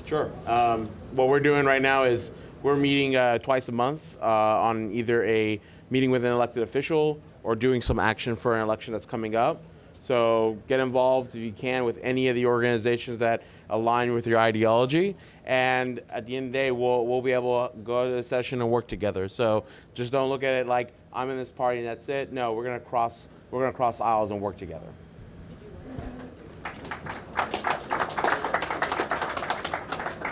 Sure. What we're doing right now is we're meeting twice a month on either a meeting with an elected official or doing some action for an election that's coming up. So get involved if you can with any of the organizations that align with your ideology. And at the end of the day, we'll be able to go to the session and work together. So just don't look at it like I'm in this party and that's it. No, we're gonna cross aisles and work together.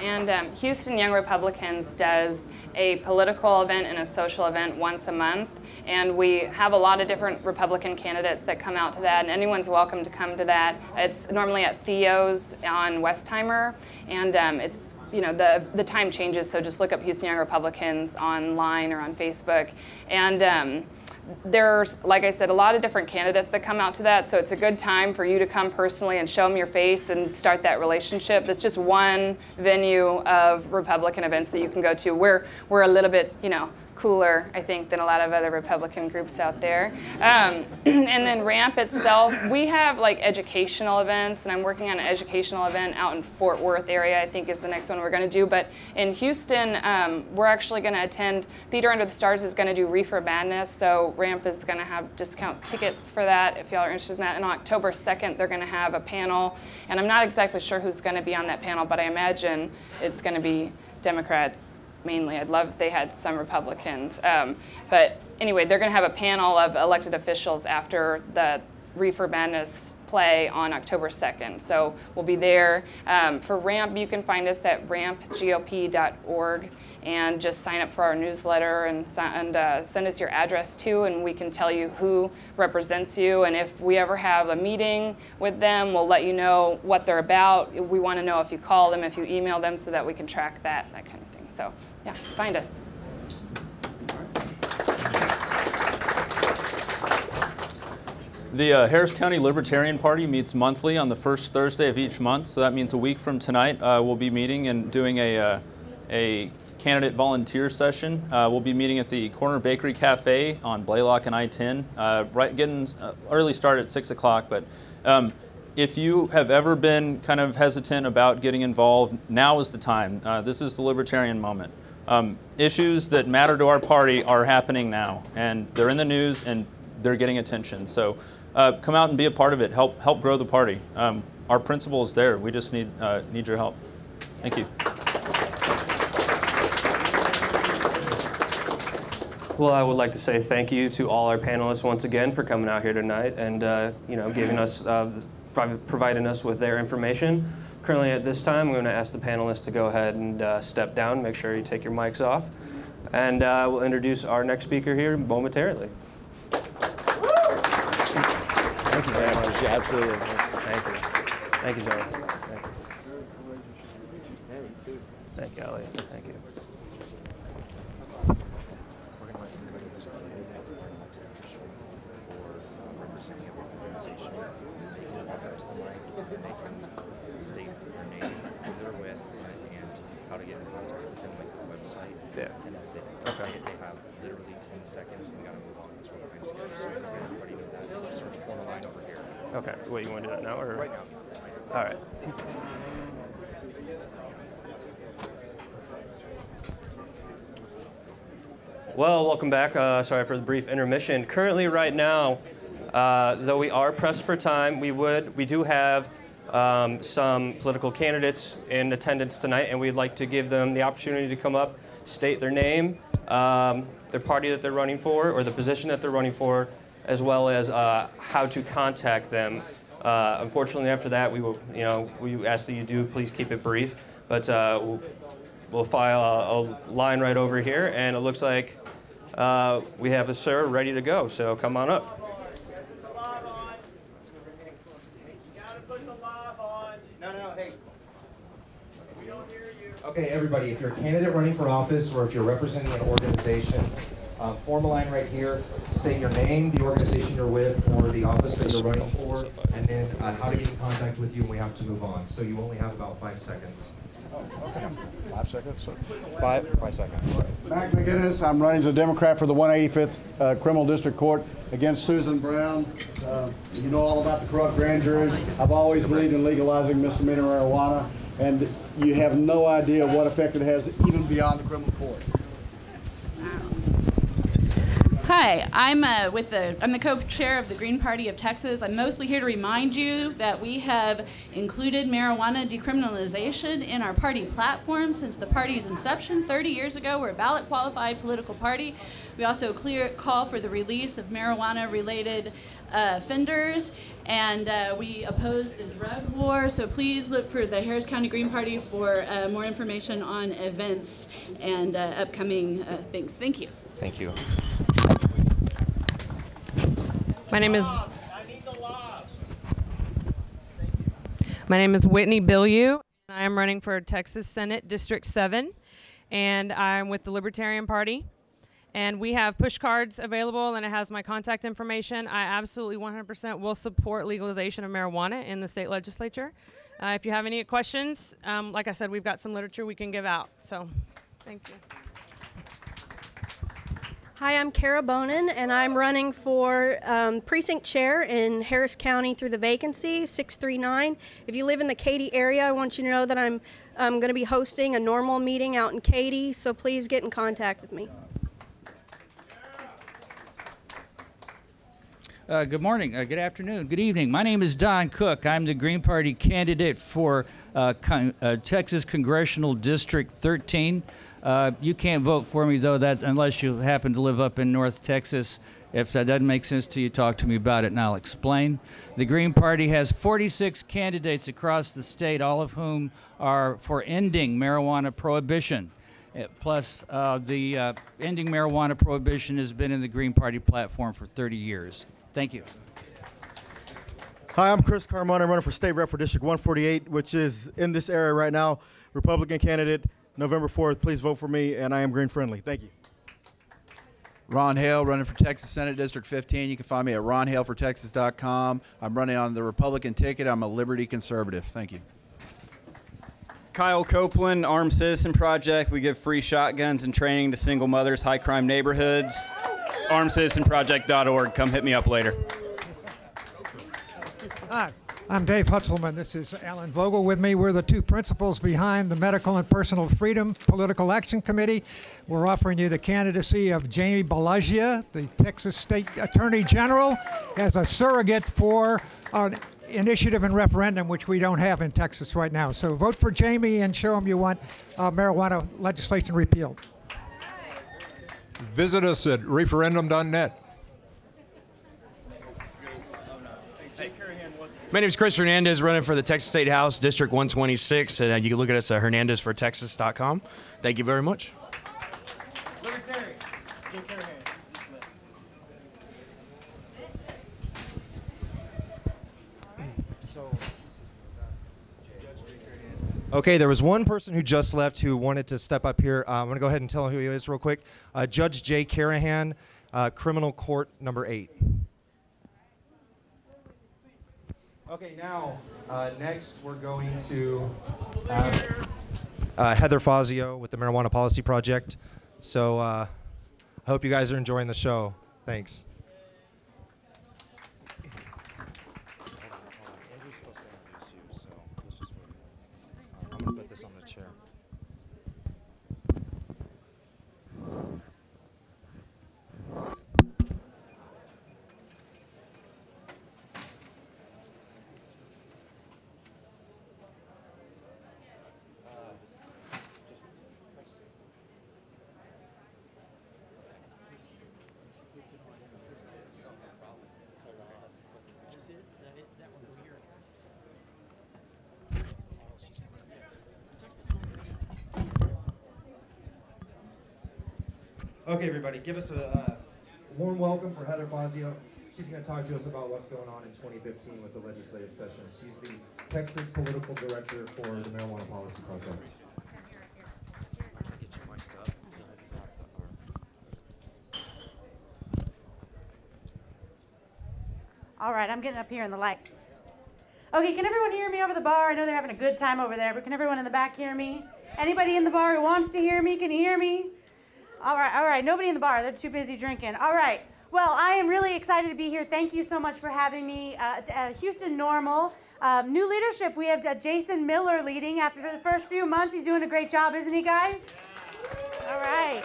And Houston Young Republicans does a political event and a social event once a month. And we have a lot of different Republican candidates that come out to that, and anyone's welcome to come to that. It's normally at Theo's on Westheimer, and it's, the time changes, so just look up Houston Young Republicans online or on Facebook. And there's, like I said, a lot of different candidates that come out to that, so it's a good time for you to come personally and show them your face and start that relationship. It's just one venue of Republican events that you can go to. We're a little bit, cooler, I think, than a lot of other Republican groups out there. And then RAMP itself, we have like educational events, and I'm working on an educational event out in Fort Worth area, I think is the next one we're going to do. But in Houston, we're actually going to attend, Theater Under the Stars is going to do Reefer Madness, so RAMP is going to have discount tickets for that if y'all are interested in that. And on October 2nd, they're going to have a panel, and I'm not exactly sure who's going to be on that panel, but I imagine it's going to be Democrats mainly. I'd love if they had some Republicans. But anyway, they're going to have a panel of elected officials after the Reefer Madness play on October 2nd. So we'll be there. For RAMP, you can find us at rampgop.org and just sign up for our newsletter and send us your address too, and we can tell you who represents you. And if we ever have a meeting with them, we'll let you know what they're about. We want to know if you call them, if you email them, so that we can track that kind of thing. So, yeah, find us. The Harris County Libertarian Party meets monthly on the first Thursday of each month, so that means a week from tonight we'll be meeting and doing a candidate volunteer session. We'll be meeting at the Corner Bakery Cafe on Blaylock and I-10, getting early start at 6 o'clock, but if you have ever been kind of hesitant about getting involved, now is the time. This is the libertarian moment. Issues that matter to our party are happening now, and they're in the news and they're getting attention. So come out and be a part of it. Help grow the party. Our principle is there. We just need your help. Thank you. Well, I would like to say thank you to all our panelists once again for coming out here tonight and giving us providing us with their information. Currently at this time, I'm going to ask the panelists to go ahead and step down, make sure you take your mics off, and we'll introduce our next speaker here momentarily. Thank you very much. Yeah, absolutely. Thank you. Thank you, Zoe. Thank you. Thank you, Elliot. Thank you. Yeah. And that's it. Okay. They have literally 10 seconds. We gotta move on. That's what I'm scared. So everybody know that. Start the corner line over here. Okay. Wait, you want to do that now or? Right now. All right. Well, welcome back. Sorry for the brief intermission. Currently, right now, though we are pressed for time, we do have some political candidates in attendance tonight, and we'd like to give them the opportunity to come up, state their name, their party that they're running for, or the position that they're running for, as well as how to contact them Unfortunately, after that, we will, we ask that you do please keep it brief. But we'll file a line right over here, and it looks like we have a sir ready to go. So come on up. Okay, everybody, if you're a candidate running for office or if you're representing an organization, form a line right here, state your name, the organization you're with, or the office that you're running for, and then how to get in contact with you, and we have to move on. So you only have about 5 seconds. Okay. 5 seconds? 5 seconds. Mac McGinnis, I'm running as a Democrat for the 185th Criminal District Court against Susan Brown. You know all about the corrupt grand juries. I've always believed in legalizing misdemeanor marijuana, and you have no idea what effect it has even beyond the criminal court. Hi, I'm the co-chair of the Green Party of Texas. I'm mostly here to remind you that we have included marijuana decriminalization in our party platform since the party's inception 30 years ago. We're a ballot qualified political party. We also call for the release of marijuana-related offenders, and we oppose the drug war. So please look for the Harris County Green Party for more information on events and upcoming things. Thank you. Thank you. My name is Whitney Bilyeu, and I am running for Texas Senate District 7, and I'm with the Libertarian Party. And we have push cards available, and it has my contact information. I absolutely 100% will support legalization of marijuana in the state legislature. If you have any questions, like I said, we've got some literature we can give out. So, thank you. Hi, I'm Kara Bonin, and I'm running for precinct chair in Harris County through the vacancy, 639. If you live in the Katy area, I want you to know that I'm going to be hosting a NORML meeting out in Katy, so please get in contact with me. Good morning, good afternoon, good evening. My name is Don Cook. I'm the Green Party candidate for Texas Congressional District 13. You can't vote for me, though, unless you happen to live up in North Texas. If that doesn't make sense to you, talk to me about it, and I'll explain. The Green Party has 46 candidates across the state, all of whom are for ending marijuana prohibition. Plus, the ending marijuana prohibition has been in the Green Party platform for 30 years. Thank you. Hi, I'm Chris Carmona. I'm running for State Rep for District 148, which is in this area right now. Republican candidate, November 4th. Please vote for me, and I am green friendly. Thank you. Ron Hale, running for Texas Senate District 15. You can find me at ronhalefortexas.com. I'm running on the Republican ticket. I'm a Liberty conservative. Thank you. Kyle Copeland, Armed Citizen Project. We give free shotguns and training to single mothers, high crime neighborhoods. ArmedCitizenProject.org. Come hit me up later. Hi, I'm Dave Hutzelman. This is Alan Vogel with me. We're the two principals behind the Medical and Personal Freedom Political Action Committee. We're offering you the candidacy of Jamie Balagia, the Texas State Attorney General, as a surrogate for an initiative and referendum, which we don't have in Texas right now. So vote for Jamie and show him you want marijuana legislation repealed. Visit us at referendum.net. My name is Chris Hernandez, running for the Texas State House, District 126, and you can look at us at hernandezfortexas.com. Thank you very much. Okay, there was one person who just left who wanted to step up here. I'm going to go ahead and tell him who he is real quick. Judge Jay Carahan, Criminal Court number 8. Okay, now, next we're going to Heather Fazio with the Marijuana Policy Project. So I hope you guys are enjoying the show. Thanks. I'm going to put this on the chair. Okay, everybody, give us a warm welcome for Heather Fazio. She's going to talk to us about what's going on in 2015 with the legislative session. She's the Texas Political Director for the Marijuana Policy Project. All right, I'm getting up here in the lights. Okay, can everyone hear me over the bar? I know they're having a good time over there, but can everyone in the back hear me? Anybody in the bar who wants to hear me, can you hear me? All right, nobody in the bar, they're too busy drinking. All right, well, I am really excited to be here. Thank you so much for having me. Houston NORML, new leadership, we have Jason Miller leading. After the first few months, he's doing a great job, isn't he, guys? All right.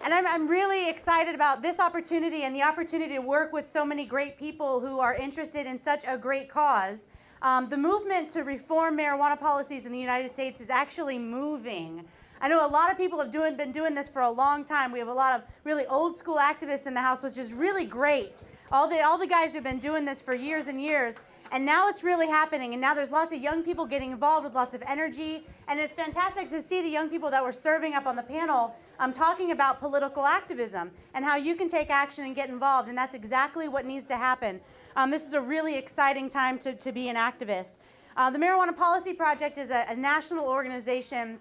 And I'm really excited about this opportunity and the opportunity to work with so many great people who are interested in such a great cause. The movement to reform marijuana policies in the United States is actually moving. I know a lot of people have been doing this for a long time. We have a lot of really old school activists in the house, which is really great. All the guys who've been doing this for years and years. And now it's really happening, and now there's lots of young people getting involved with lots of energy, and it's fantastic to see the young people that were serving up on the panel talking about political activism and how you can take action and get involved, and that's exactly what needs to happen. This is a really exciting time to be an activist. The Marijuana Policy Project is a national organization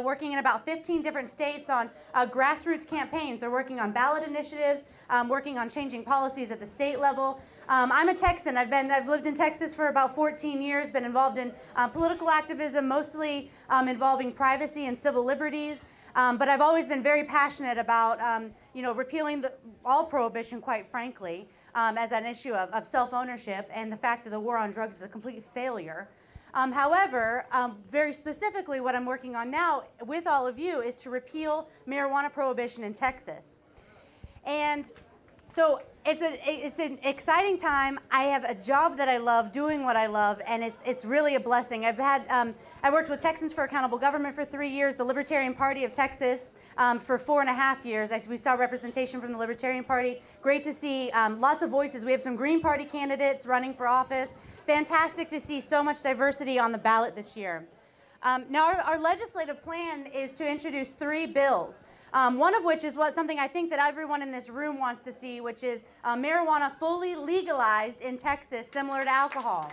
working in about 15 different states on grassroots campaigns. They're working on ballot initiatives, working on changing policies at the state level. I'm a Texan. I've lived in Texas for about 14 years, been involved in political activism, mostly involving privacy and civil liberties. But I've always been very passionate about repealing all prohibition, quite frankly, as an issue of self-ownership and the fact that the war on drugs is a complete failure. However, very specifically what I'm working on now with all of you is to repeal marijuana prohibition in Texas. And so it's an exciting time. I have a job that I love, doing what I love, and it's really a blessing. I worked with Texans for Accountable Government for 3 years, the Libertarian Party of Texas for 4.5 years. We saw representation from the Libertarian Party. Great to see lots of voices. We have some Green Party candidates running for office. Fantastic to see so much diversity on the ballot this year. Now our legislative plan is to introduce 3 bills. One of which is something I think that everyone in this room wants to see, which is marijuana fully legalized in Texas, similar to alcohol.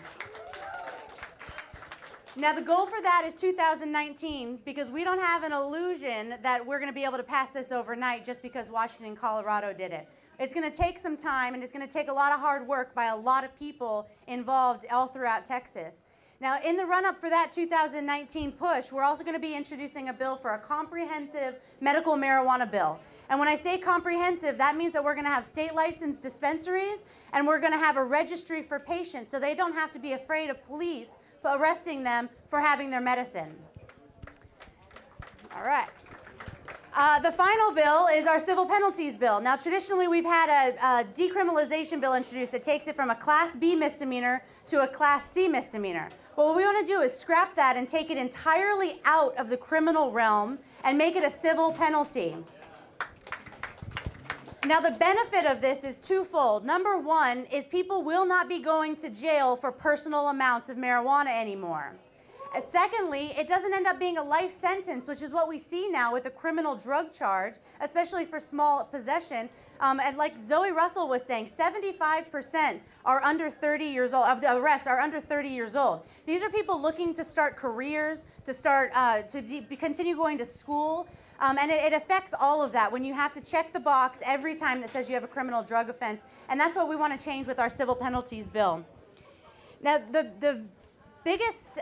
Now the goal for that is 2019, because we don't have an illusion that we're going to be able to pass this overnight just because Washington and Colorado did it. It's going to take some time, and it's going to take a lot of hard work by a lot of people involved all throughout Texas. Now, in the run-up for that 2019 push, we're also going to be introducing a bill for a comprehensive medical marijuana bill. And when I say comprehensive, that means that we're going to have state-licensed dispensaries, and we're going to have a registry for patients so they don't have to be afraid of police arresting them for having their medicine. All right. The final bill is our civil penalties bill. Now, traditionally, we've had a decriminalization bill introduced that takes it from a Class B misdemeanor to a Class C misdemeanor. Well, what we want to do is scrap that and take it entirely out of the criminal realm and make it a civil penalty. Now, the benefit of this is twofold. Number one is people will not be going to jail for personal amounts of marijuana anymore. Secondly, it doesn't end up being a life sentence, which is what we see now with a criminal drug charge, especially for small possession. And like Zoe Russell was saying, 75% are under 30 years old, of the arrests are under 30 years old. These are people looking to start careers, to continue going to school. And it affects all of that when you have to check the box every time that says you have a criminal drug offense. And that's what we want to change with our civil penalties bill. Now, the biggest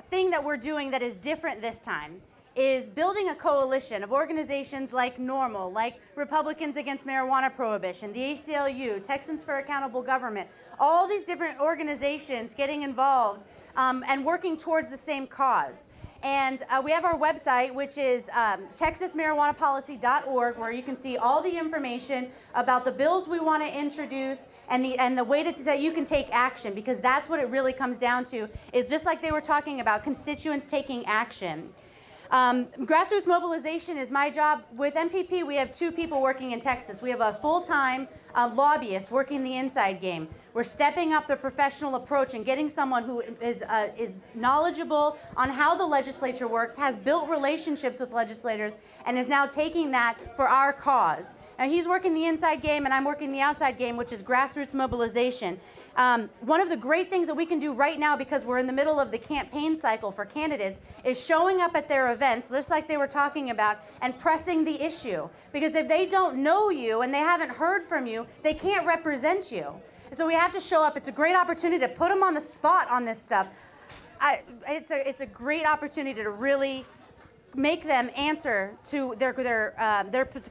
thing that we're doing that is different this time is building a coalition of organizations like NORML, like Republicans Against Marijuana Prohibition, the ACLU, Texans for Accountable Government, all these different organizations getting involved and working towards the same cause. And we have our website, which is texasmarijuanapolicy.org, where you can see all the information about the bills we want to introduce and the way that you can take action, because that's what it really comes down to, is just like they were talking about, constituents taking action. Grassroots mobilization is my job. With MPP, we have 2 people working in Texas. We have a full-time lobbyists working the inside game. We're stepping up the professional approach and getting someone who is knowledgeable on how the legislature works, has built relationships with legislators, and is now taking that for our cause. Now, he's working the inside game, and I'm working the outside game, which is grassroots mobilization. One of the great things that we can do right now, because we're in the middle of the campaign cycle for candidates, is showing up at their events, just like they were talking about, and pressing the issue. Because if they don't know you and they haven't heard from you, they can't represent you. So we have to show up. It's a great opportunity to put them on the spot on this stuff. It's a great opportunity to really make them answer to their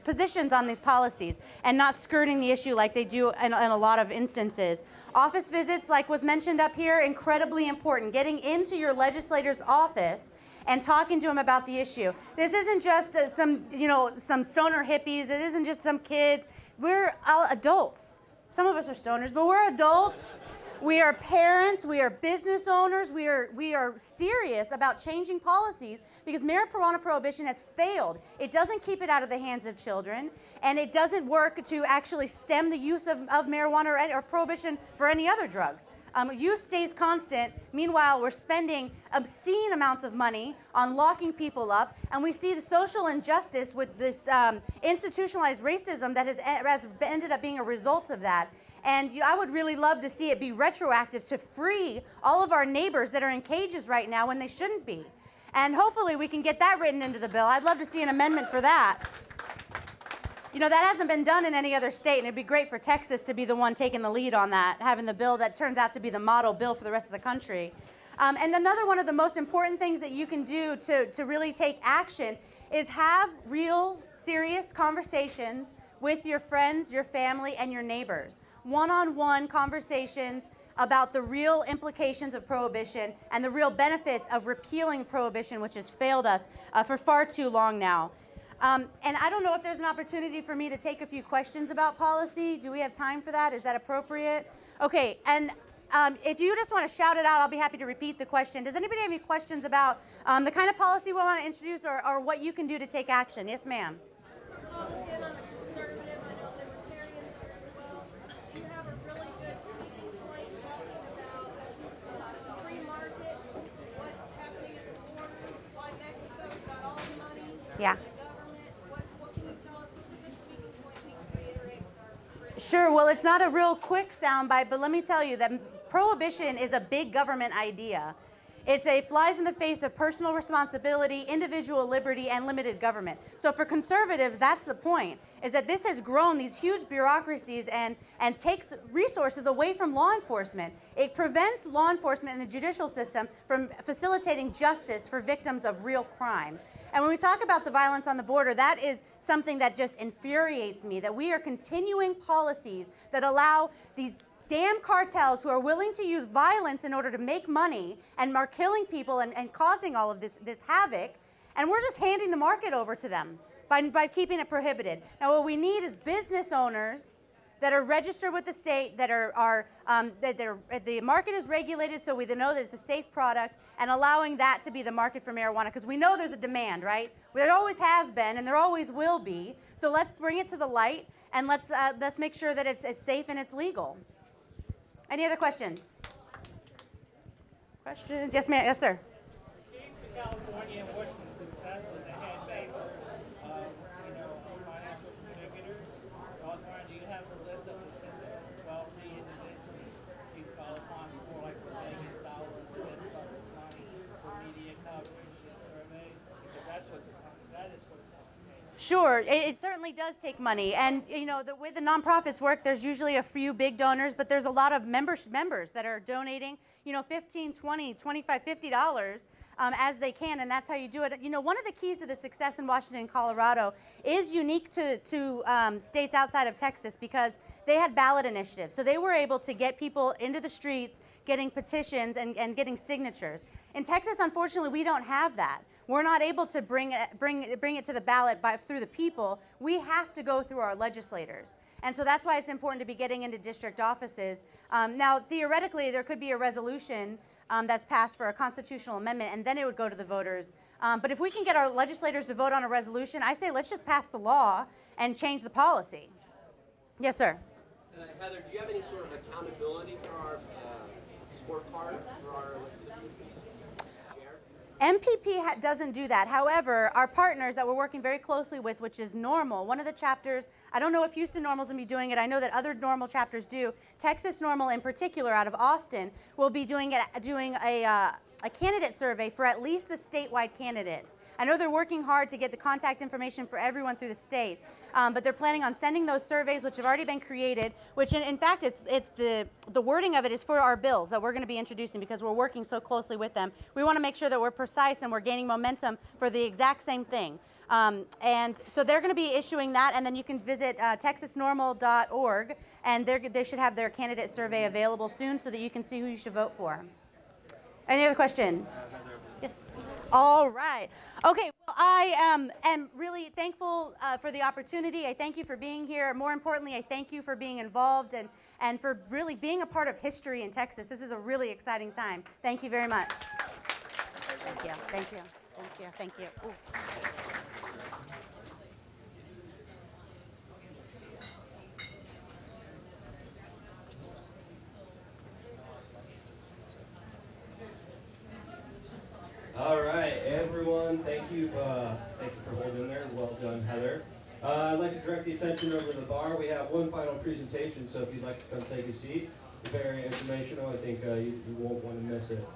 positions on these policies and not skirting the issue like they do in a lot of instances. Office visits, like was mentioned up here, incredibly important. Getting into your legislator's office and talking to them about the issue. This isn't just some stoner hippies. It isn't just some kids. We're all adults. Some of us are stoners, but we're adults. We are parents. We are business owners. We are serious about changing policies because marijuana prohibition has failed. It doesn't keep it out of the hands of children, and it doesn't work to actually stem the use of marijuana or prohibition for any other drugs. Use stays constant. Meanwhile, we're spending obscene amounts of money on locking people up, and we see the social injustice with this institutionalized racism that has ended up being a result of that. And I would really love to see it be retroactive to free all of our neighbors that are in cages right now when they shouldn't be. And hopefully we can get that written into the bill. I'd love to see an amendment for that. You know, that hasn't been done in any other state, and it'd be great for Texas to be the one taking the lead on that, having the bill that turns out to be the model bill for the rest of the country. And another one of the most important things that you can do to really take action is have real, serious conversations with your friends, your family, and your neighbors. One-on-one conversations about the real implications of prohibition and the real benefits of repealing prohibition, which has failed us for far too long now. And I don't know if there's an opportunity for me to take a few questions about policy. Do we have time for that? Is that appropriate? Okay, and if you just want to shout it out, I'll be happy to repeat the question. Does anybody have any questions about the kind of policy we want to introduce or what you can do to take action? Yes, ma'am. Again, I'm a conservative. I know libertarians are as well. Do you have a really good speaking point talking about free markets, what's happening at the border, why Mexico's got all the money, Yeah. the government? What can you tell us? What's a good speaking point we can reiterate with our friends? Sure. Well, it's not a real quick soundbite, but let me tell you that prohibition is a big government idea. It flies in the face of personal responsibility, individual liberty, and limited government. So for conservatives, that's the point, is that this has grown these huge bureaucracies and takes resources away from law enforcement. It prevents law enforcement and the judicial system from facilitating justice for victims of real crime. And when we talk about the violence on the border, that is something that just infuriates me, that we are continuing policies that allow these damn cartels who are willing to use violence in order to make money and are killing people and causing all of this havoc, and we're just handing the market over to them by keeping it prohibited. Now, what we need is business owners that are registered with the state, that the market is regulated so we know that it's a safe product, and allowing that to be the market for marijuana, because we know there's a demand, right? There always has been, and there always will be. So let's bring it to the light, and let's make sure that it's safe and it's legal. Any other questions? Questions? Yes, ma'am. Yes, sir. California and Washington's success was a head favor of, financial contributors. I was wondering, do you have a list of the 10 to 12 million individuals you call upon for like $1 million, $10 money for media coverage and surveys? Because that is what's complicated. Sure, it certainly does take money, and the way the nonprofits work, there's usually a few big donors, but there's a lot of members that are donating, $15, $20, $25, $50 as they can, and that's how you do it. One of the keys to the success in Washington and Colorado is unique to states outside of Texas because they had ballot initiatives, so they were able to get people into the streets, getting petitions and getting signatures. In Texas, unfortunately, we don't have that. We're not able to bring it to the ballot through the people. We have to go through our legislators. And so that's why it's important to be getting into district offices. Now, theoretically, there could be a resolution that's passed for a constitutional amendment, and then it would go to the voters. But if we can get our legislators to vote on a resolution, I say let's just pass the law and change the policy. Yes, sir. Heather, do you have any sort of accountability for our scorecard for our MPP doesn't do that. However, our partners that we're working very closely with, which is NORML, one of the chapters, I don't know if Houston NORML is going to be doing it. I know that other NORML chapters do. Texas NORML in particular out of Austin will be doing a candidate survey for at least the statewide candidates. I know they're working hard to get the contact information for everyone through the state, but they're planning on sending those surveys, which have already been created, which in fact, it's the wording of it is for our bills that we're going to be introducing because we're working so closely with them. We want to make sure that we're precise and we're gaining momentum for the exact same thing. And so they're going to be issuing that, and then you can visit texasnormal.org, and they should have their candidate survey available soon so that you can see who you should vote for. Any other questions? Yes. All right. Okay, well, I am really thankful for the opportunity. I thank you for being here. More importantly, I thank you for being involved and for really being a part of history in Texas. This is a really exciting time. Thank you very much. Thank you. Thank you. Thank you. Thank you. Ooh. All right, everyone, thank you for holding there. Well done, Heather. I'd like to direct the attention over to the bar. We have one final presentation, so if you'd like to come take a seat, it's very informational. I think you won't want to miss it.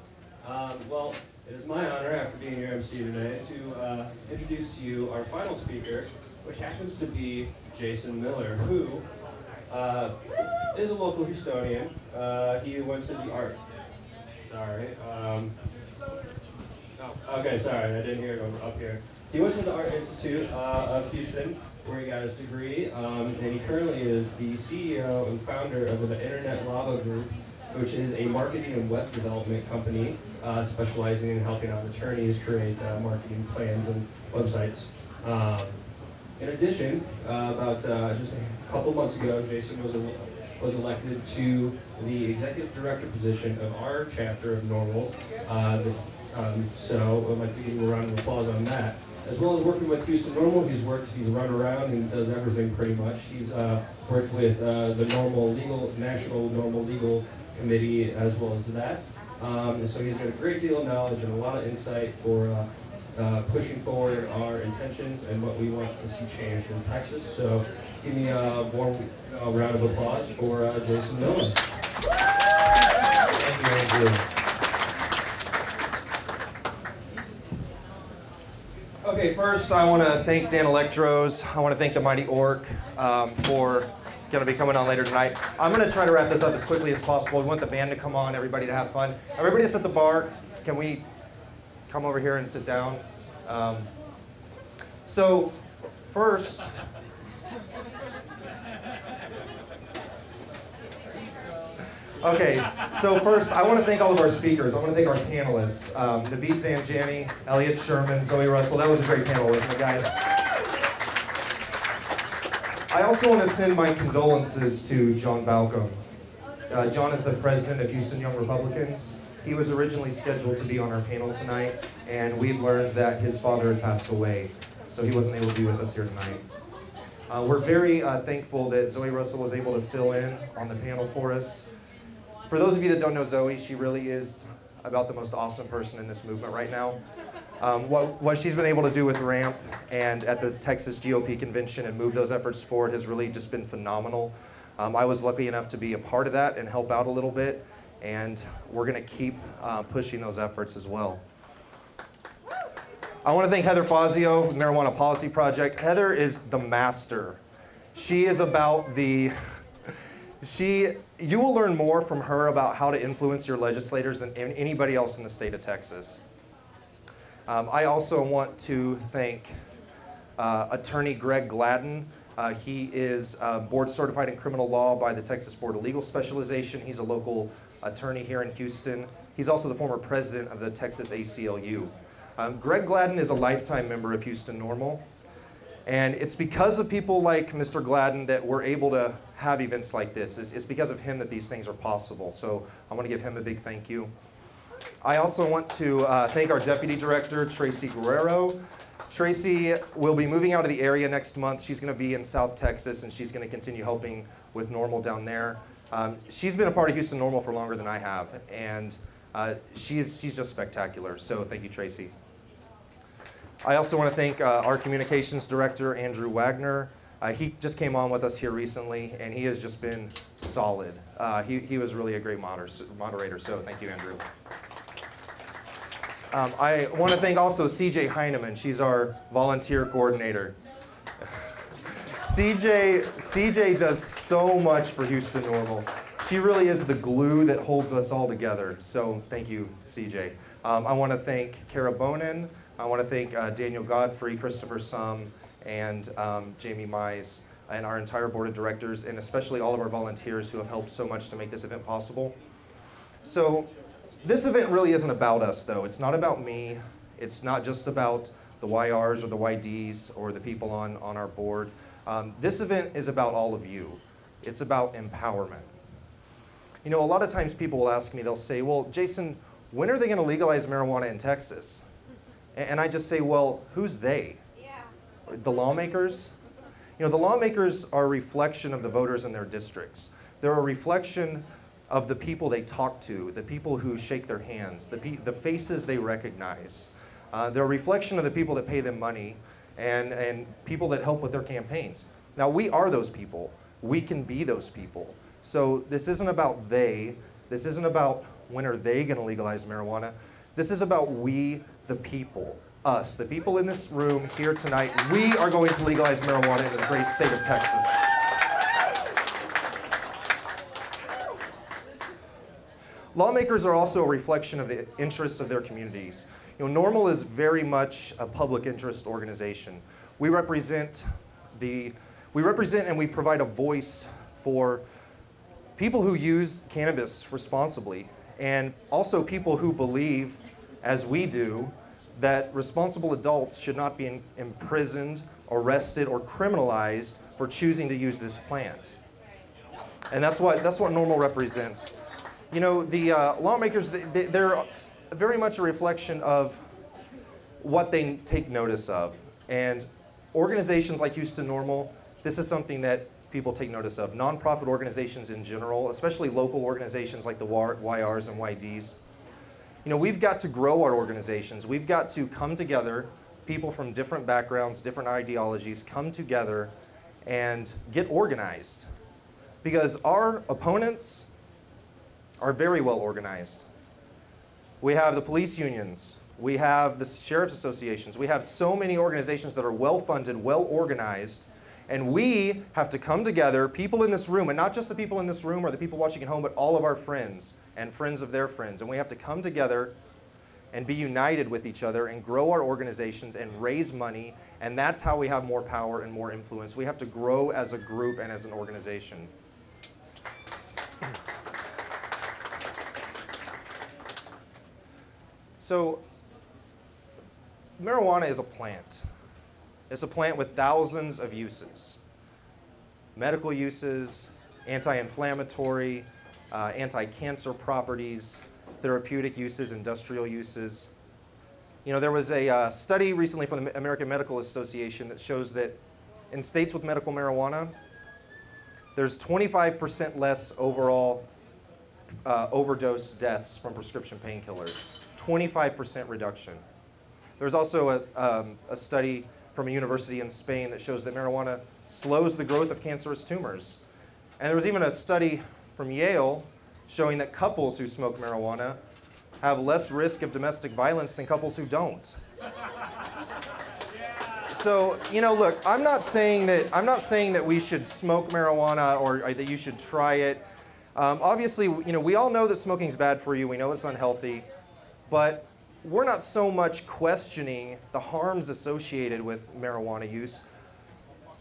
Well, it is my honor, after being your MC today, to introduce to you our final speaker, which happens to be Jason Miller, who is a local Houstonian. He went to the art. Sorry. Okay, sorry, I didn't hear it up here. He went to the Art Institute of Houston, where he got his degree, and he currently is the CEO and founder of the Internet Lava Group, which is a marketing and web development company specializing in helping out attorneys create marketing plans and websites. In addition, about just a couple months ago, Jason was elected to the executive director position of our chapter of NORML. So I'd like to give you a round of applause on that. As well as working with Houston NORML, he's run around and does everything pretty much. He's worked with the National NORML Legal Committee as well as that. So he's got a great deal of knowledge and a lot of insight for pushing forward our intentions and what we want to see changed in Texas. So give me a warm round of applause for Jason Miller. Thank you, Andrew. Okay, first I want to thank Dan Electros. I want to thank the Mighty Orc for going to be coming on later tonight. I'm going to try to wrap this up as quickly as possible. We want the band to come on, everybody to have fun. Everybody that's at the bar, can we come over here and sit down? So first, I want to thank all of our speakers. I want to thank our panelists, Navid, Zanjani, Elliot Sherman, Zoe Russell. That was a great panel, wasn't it, guys? I also want to send my condolences to John Balcom. John is the president of Houston Young Republicans. He was originally scheduled to be on our panel tonight, and we learned that his father had passed away, so he wasn't able to be with us here tonight. We're very thankful that Zoe Russell was able to fill in on the panel for us. For those of you that don't know Zoe, she really is about the most awesome person in this movement right now. What she's been able to do with RAMP and at the Texas GOP convention and move those efforts forward has really just been phenomenal. I was lucky enough to be a part of that and help out a little bit, and we're going to keep pushing those efforts as well. I want to thank Heather Fazio, Marijuana Policy Project. Heather is the master. She is about the... You will learn more from her about how to influence your legislators than anybody else in the state of Texas. I also want to thank Attorney Greg Gladden. He is board certified in criminal law by the Texas Board of Legal Specialization. He's a local attorney here in Houston. He's also the former president of the Texas ACLU. Greg Gladden is a lifetime member of Houston NORML. And it's because of people like Mr. Gladden that we're able to have events like this. It's because of him that these things are possible. So I want to give him a big thank you. I also want to thank our Deputy Director, Tracy Guerrero. Tracy will be moving out of the area next month. She's going to be in South Texas, and she's going to continue helping with NORML down there. She's been a part of Houston NORML for longer than I have, and she's just spectacular. So thank you, Tracy. I also want to thank our communications director, Andrew Wagner. He just came on with us here recently, and he has just been solid. He was really a great moderator, so thank you, Andrew. I want to thank also CJ Heineman. She's our volunteer coordinator. CJ does so much for Houston NORML. She really is the glue that holds us all together, so thank you, CJ. I want to thank Kara Bonin. I want to thank Daniel Godfrey, Christopher Sum, and Jamie Mize, and our entire board of directors, and especially all of our volunteers who have helped so much to make this event possible. So this event really isn't about us, though. It's not about me. It's not just about the YRs or the YDs or the people on our board. This event is about all of you. It's about empowerment. You know, a lot of times people will ask me, they'll say, well, Jason, when are they going to legalize marijuana in Texas? And I just say, well, who's they? The lawmakers? You know, the lawmakers are a reflection of the voters in their districts. They're a reflection of the people they talk to, the people who shake their hands, the faces they recognize. They're a reflection of the people that pay them money and people that help with their campaigns. Now, we are those people. We can be those people. So this isn't about they. This isn't about when are they going to legalize marijuana. This is about we, the people. Us, the people in this room here tonight, we are going to legalize marijuana in the great state of Texas. Lawmakers are also a reflection of the interests of their communities. You know, NORML is very much a public interest organization. We represent and we provide a voice for people who use cannabis responsibly, and also people who believe, as we do, that responsible adults should not be imprisoned, arrested, or criminalized for choosing to use this plant. And that's what NORML represents. You know, the lawmakers, they're very much a reflection of what they take notice of. And organizations like Houston NORML, this is something that people take notice of. Nonprofit organizations in general, especially local organizations like the YRs and YDs. You know, we've got to grow our organizations. We've got to come together, people from different backgrounds, different ideologies, come together and get organized. Because our opponents are very well organized. We have the police unions. We have the sheriff's associations. We have so many organizations that are well-funded, well-organized, and we have to come together, people in this room, and not just the people in this room or the people watching at home, but all of our friends and friends of their friends. And we have to come together and be united with each other and grow our organizations and raise money, and that's how we have more power and more influence. We have to grow as a group and as an organization. So, marijuana is a plant. It's a plant with thousands of uses. Medical uses, anti-inflammatory, anti-cancer properties, therapeutic uses, industrial uses. You know, there was a study recently from the American Medical Association that shows that in states with medical marijuana, there's 25% less overall overdose deaths from prescription painkillers. 25% reduction. There's also a study from a university in Spain that shows that marijuana slows the growth of cancerous tumors. And there was even a study from Yale showing that couples who smoke marijuana have less risk of domestic violence than couples who don't. So, you know, look, I'm not saying that we should smoke marijuana or that you should try it. Obviously, you know, we all know that smoking is bad for you. We know it's unhealthy, but we're not so much questioning the harms associated with marijuana use.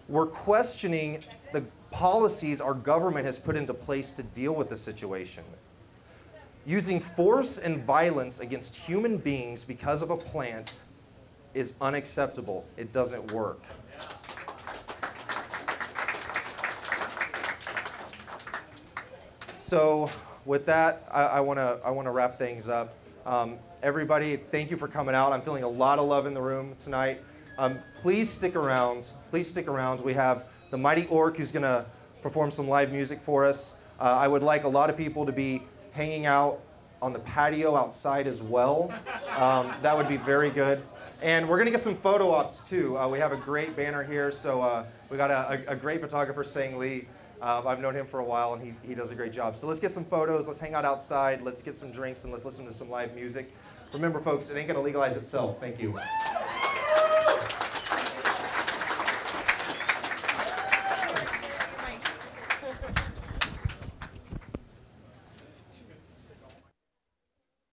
We're questioning the policies our government has put into place to deal with the situation. Using force and violence against human beings because of a plant is unacceptable. It doesn't work. So with that, I want to wrap things up. Everybody, thank you for coming out. I'm feeling a lot of love in the room tonight. Please stick around. Please stick around. We have the Mighty Orc who's going to perform some live music for us. I would like a lot of people to be hanging out on the patio outside as well. That would be very good. And we're gonna get some photo ops too. We have a great banner here, so we got a great photographer, Sang Lee. I've known him for a while and he does a great job. So let's get some photos, let's hang out outside, let's get some drinks, and let's listen to some live music. Remember folks, it ain't gonna legalize itself. Thank you.